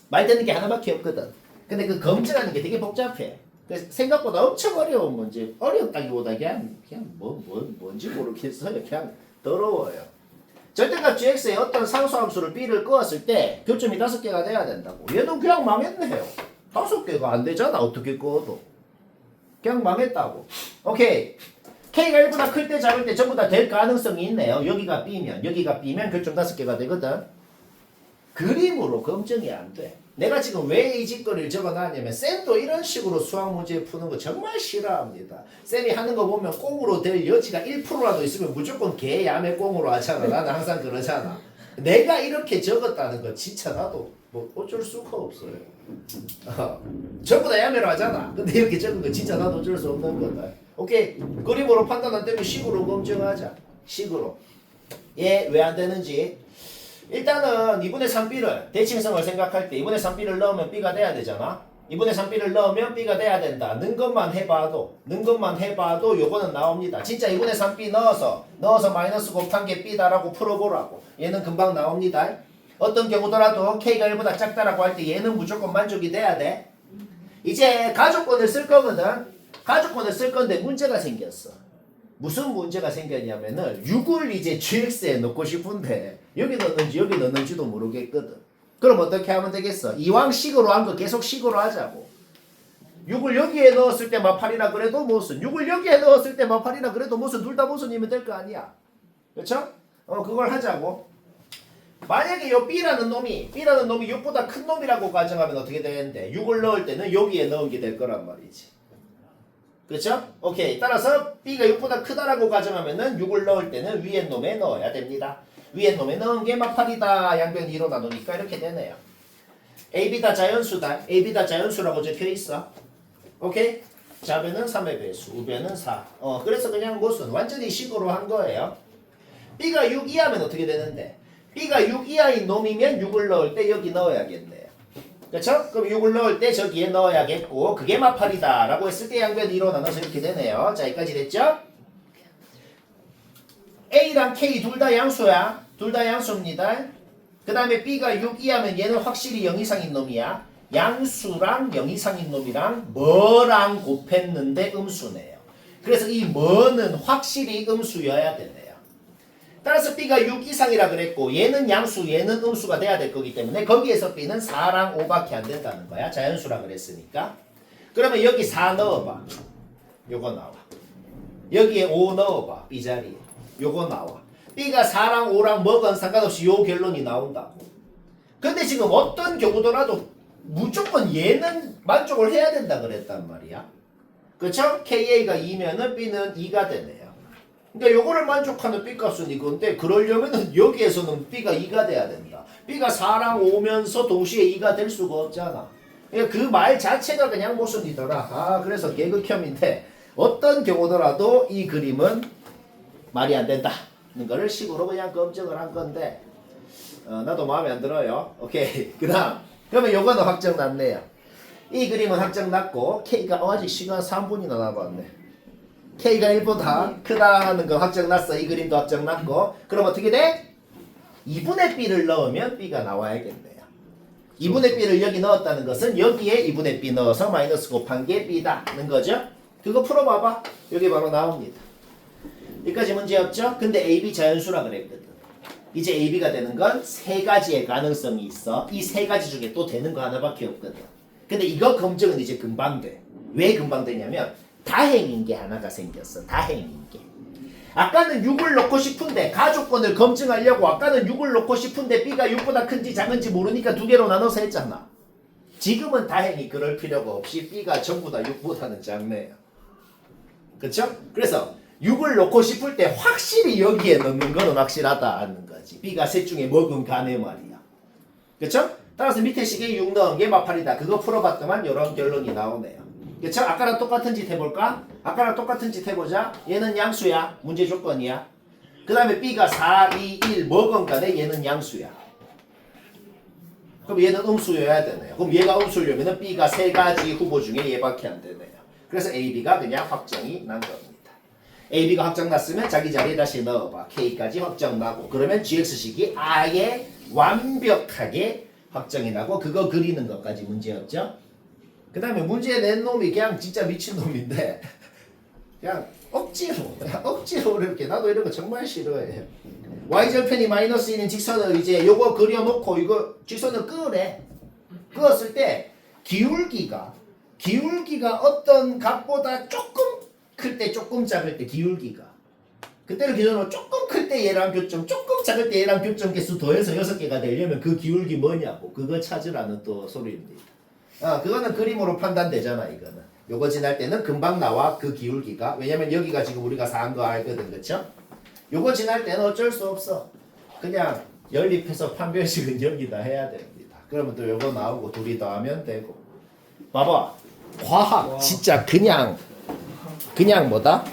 말 되는 게 하나밖에 없거든. 근데 그 검증하는 게 되게 복잡해. 그래서 생각보다 엄청 어려운 문제. 어렵다기보다 그냥 뭔지 모르겠어요. 그냥 더러워요. 절대값 gx의 어떤 상수함수를 b를 끄었을 때 교점이 5개가 돼야 된다고. 얘는 그냥 망했네요. 5개가 안 되잖아. 어떻게 끄어도. 그냥 망했다고. 오케이. K가 1보다 클 때 잡을 때 전부 다 될 가능성이 있네요. 여기가 B면 교점 5개가 되거든. 그림으로 검증이 안 돼. 내가 지금 왜 이 짓거리를 적어놨냐면 쌤도 이런 식으로 수학 문제 푸는 거 정말 싫어합니다. 쌤이 하는 거 보면 꽁으로 될 여지가 1%라도 있으면 무조건 개 야매 꽁으로 하잖아. 나는 항상 그러잖아. 내가 이렇게 적었다는 거 진짜 나도 뭐 어쩔 수가 없어요. 전부 다 야매로 하잖아. 근데 이렇게 적은 거 진짜 나도 어쩔 수 없는 거다. 오케이. 그림으로 판단 안 되면 식으로 검증하자. 식으로. 얘 왜 안 되는지. 일단은 2분의 3b를 대칭성을 생각할 때 2분의 3b를 넣으면 b가 돼야 되잖아. 2분의 3b를 넣으면 b가 돼야 된다. 는 것만 해봐도 요거는 나옵니다. 진짜 2분의 3b 넣어서 마이너스 곱한 게 b다라고 풀어보라고. 얘는 금방 나옵니다. 어떤 경우더라도 k가 1보다 작다라고 할 때 얘는 무조건 만족이 돼야 돼. 이제 가족권을 쓸 거거든. 가족권을 쓸 건데 문제가 생겼어. 무슨 문제가 생겼냐면은 6을 이제 gx에 넣고 싶은데 여기 넣는지도 모르겠거든. 그럼 어떻게 하면 되겠어? 이왕 식으로 한 거 계속 식으로 하자고. 6을 여기에 넣었을 때 마팔이라 그래도 무슨 6을 여기에 넣었을 때 마팔이라 그래도 무슨 둘 다 무슨이면 될 거 아니야. 그렇죠? 그걸 하자고. 만약에 요 B라는 놈이 6보다 큰 놈이라고 가정하면 어떻게 되는데 6을 넣을 때는 여기에 넣은 게 될 거란 말이지. 그렇죠? 오케이. 따라서 B가 6보다 크다라고 가정하면은 6을 넣을 때는 위에 놈에 넣어야 됩니다. 위에 놈에 넣은 게 마팔이다. 양변 2로 나누니까 이렇게 되네요. AB 다 자연수다. AB 다 자연수라고 적혀 있어. 오케이? 좌변은 3의 배수, 우변은 4. 그래서 그냥 무슨 완전히 식으로 한 거예요. B가 6 이하면 어떻게 되는데? B가 6 이하인 놈이면 6을 넣을 때 여기 넣어야겠네요. 그렇죠? 그럼 6을 넣을 때 저기에 넣어야겠고 그게 마팔이다 라고 했을 때 양변이 2로 나눠서 이렇게 되네요. 자 여기까지 됐죠? A랑 K 둘 다 양수야. 둘 다 양수입니다. 그 다음에 B가 6 이하면 얘는 확실히 0 이상인 놈이야. 양수랑 0 이상인 놈이랑 뭐랑 곱했는데 음수네요. 그래서 이 뭐는 확실히 음수여야 되네요. 따라서 B가 6 이상이라 그랬고 얘는 양수 얘는 음수가 돼야 될 거기 때문에 거기에서 B는 4랑 5밖에 안 된다는 거야. 자연수라 그랬으니까. 그러면 여기 4 넣어봐. 요거 나와. 여기에 5 넣어봐. B 자리에. 요거 나와. B가 4랑 5랑 뭐건 상관없이 요 결론이 나온다고. 근데 지금 어떤 경우더라도 무조건 얘는 만족을 해야 된다 그랬단 말이야. 그쵸? KA가 2면은 B는 2가 되네요. 그러니까 요거를 만족하는 B 값은 이건데 그러려면은 여기에서는 B가 2가 돼야 된다. B가 4랑 5면서 동시에 2가 될 수가 없잖아. 그러니까 그 말 자체가 그냥 모순이더라. 그래서 개그혐인데 어떤 경우더라도 이 그림은 말이 안 된다는 거를 식으로 그냥 검증을 한 건데 나도 마음에 안 들어요. 오케이. 그러면 요거는 확정 났네요. 이 그림은 확정 났고 K가 아직 시간 3분이나 남았네. K가 1보다 크다는 거 확정 났어. 이 그림도 확정 났고 그럼 어떻게 돼? 2분의 B를 넣으면 B가 나와야겠네요. 2분의 B를 여기 넣었다는 것은 여기에 2분의 B 넣어서 마이너스 곱한 게 B다는 거죠. 그거 풀어봐봐. 여기 바로 나옵니다. 여기까지 문제 없죠? 근데 AB 자연수라 그랬거든. 이제 AB가 되는 건 세 가지의 가능성이 있어. 이 세 가지 중에 또 되는 거 하나밖에 없거든. 근데 이거 검증은 이제 금방 돼. 왜 금방 되냐면 다행인 게 하나가 생겼어. 다행인 게. 아까는 6을 넣고 싶은데 가족권을 검증하려고 아까는 6을 넣고 싶은데 B가 6보다 큰지 작은지 모르니까 두 개로 나눠서 했잖아. 지금은 다행히 그럴 필요가 없이 B가 전부 다 6보다는 작네요. 그쵸? 그래서 6을 넣고 싶을 때 확실히 여기에 넣는 거는 확실하다는 거지. B가 셋 중에 뭐든 간에 말이야. 그쵸? 따라서 밑에 식에 6 넣은 게 마팔이다. 그거 풀어봤더만 이런 결론이 나오네요. 그쵸? 아까랑 똑같은 짓 해볼까? 아까랑 똑같은 짓 해보자. 얘는 양수야. 문제 조건이야. 그 다음에 B가 4, 2, 1 뭐건 간에 얘는 양수야. 그럼 얘는 음수여야 되네요. 그럼 얘가 음수려면 B가 세 가지 후보 중에 얘밖에 안 되네요. 그래서 AB가 그냥 확정이 난 겁니다. AB가 확정 났으면 자기 자리에 다시 넣어봐. K까지 확정 나고 그러면 GX식이 아예 완벽하게 확정이 나고 그거 그리는 것까지 문제였죠. 그 다음에 문제 낸 놈이 그냥 진짜 미친놈인데 그냥 억지로 이렇게 나도 이런 거 정말 싫어해. Y절편이 마이너스 1인 직선을 이제 요거 그려놓고 이거 직선을 끄래. 그었을 때 기울기가 어떤 값보다 조금 클 때 조금 작을 때 기울기가 그때를 기준으로 조금 클 때 얘랑 교점 조금 작을 때 얘랑 교점 개수 더해서 6개가 되려면 그 기울기 뭐냐고 그거 찾으라는 또 소리입니다. 그거는 그림으로 판단되잖아. 이거는 요거 지날 때는 금방 나와 그 기울기가. 왜냐면 여기가 지금 우리가 4한 거 알거든. 그쵸? 요거 지날 때는 어쩔 수 없어. 그냥 연립해서 판별식은 여기다 해야 됩니다. 그러면 또 요거 나오고 둘이 더하면 되고. 봐봐. 과학 진짜 그냥 뭐다?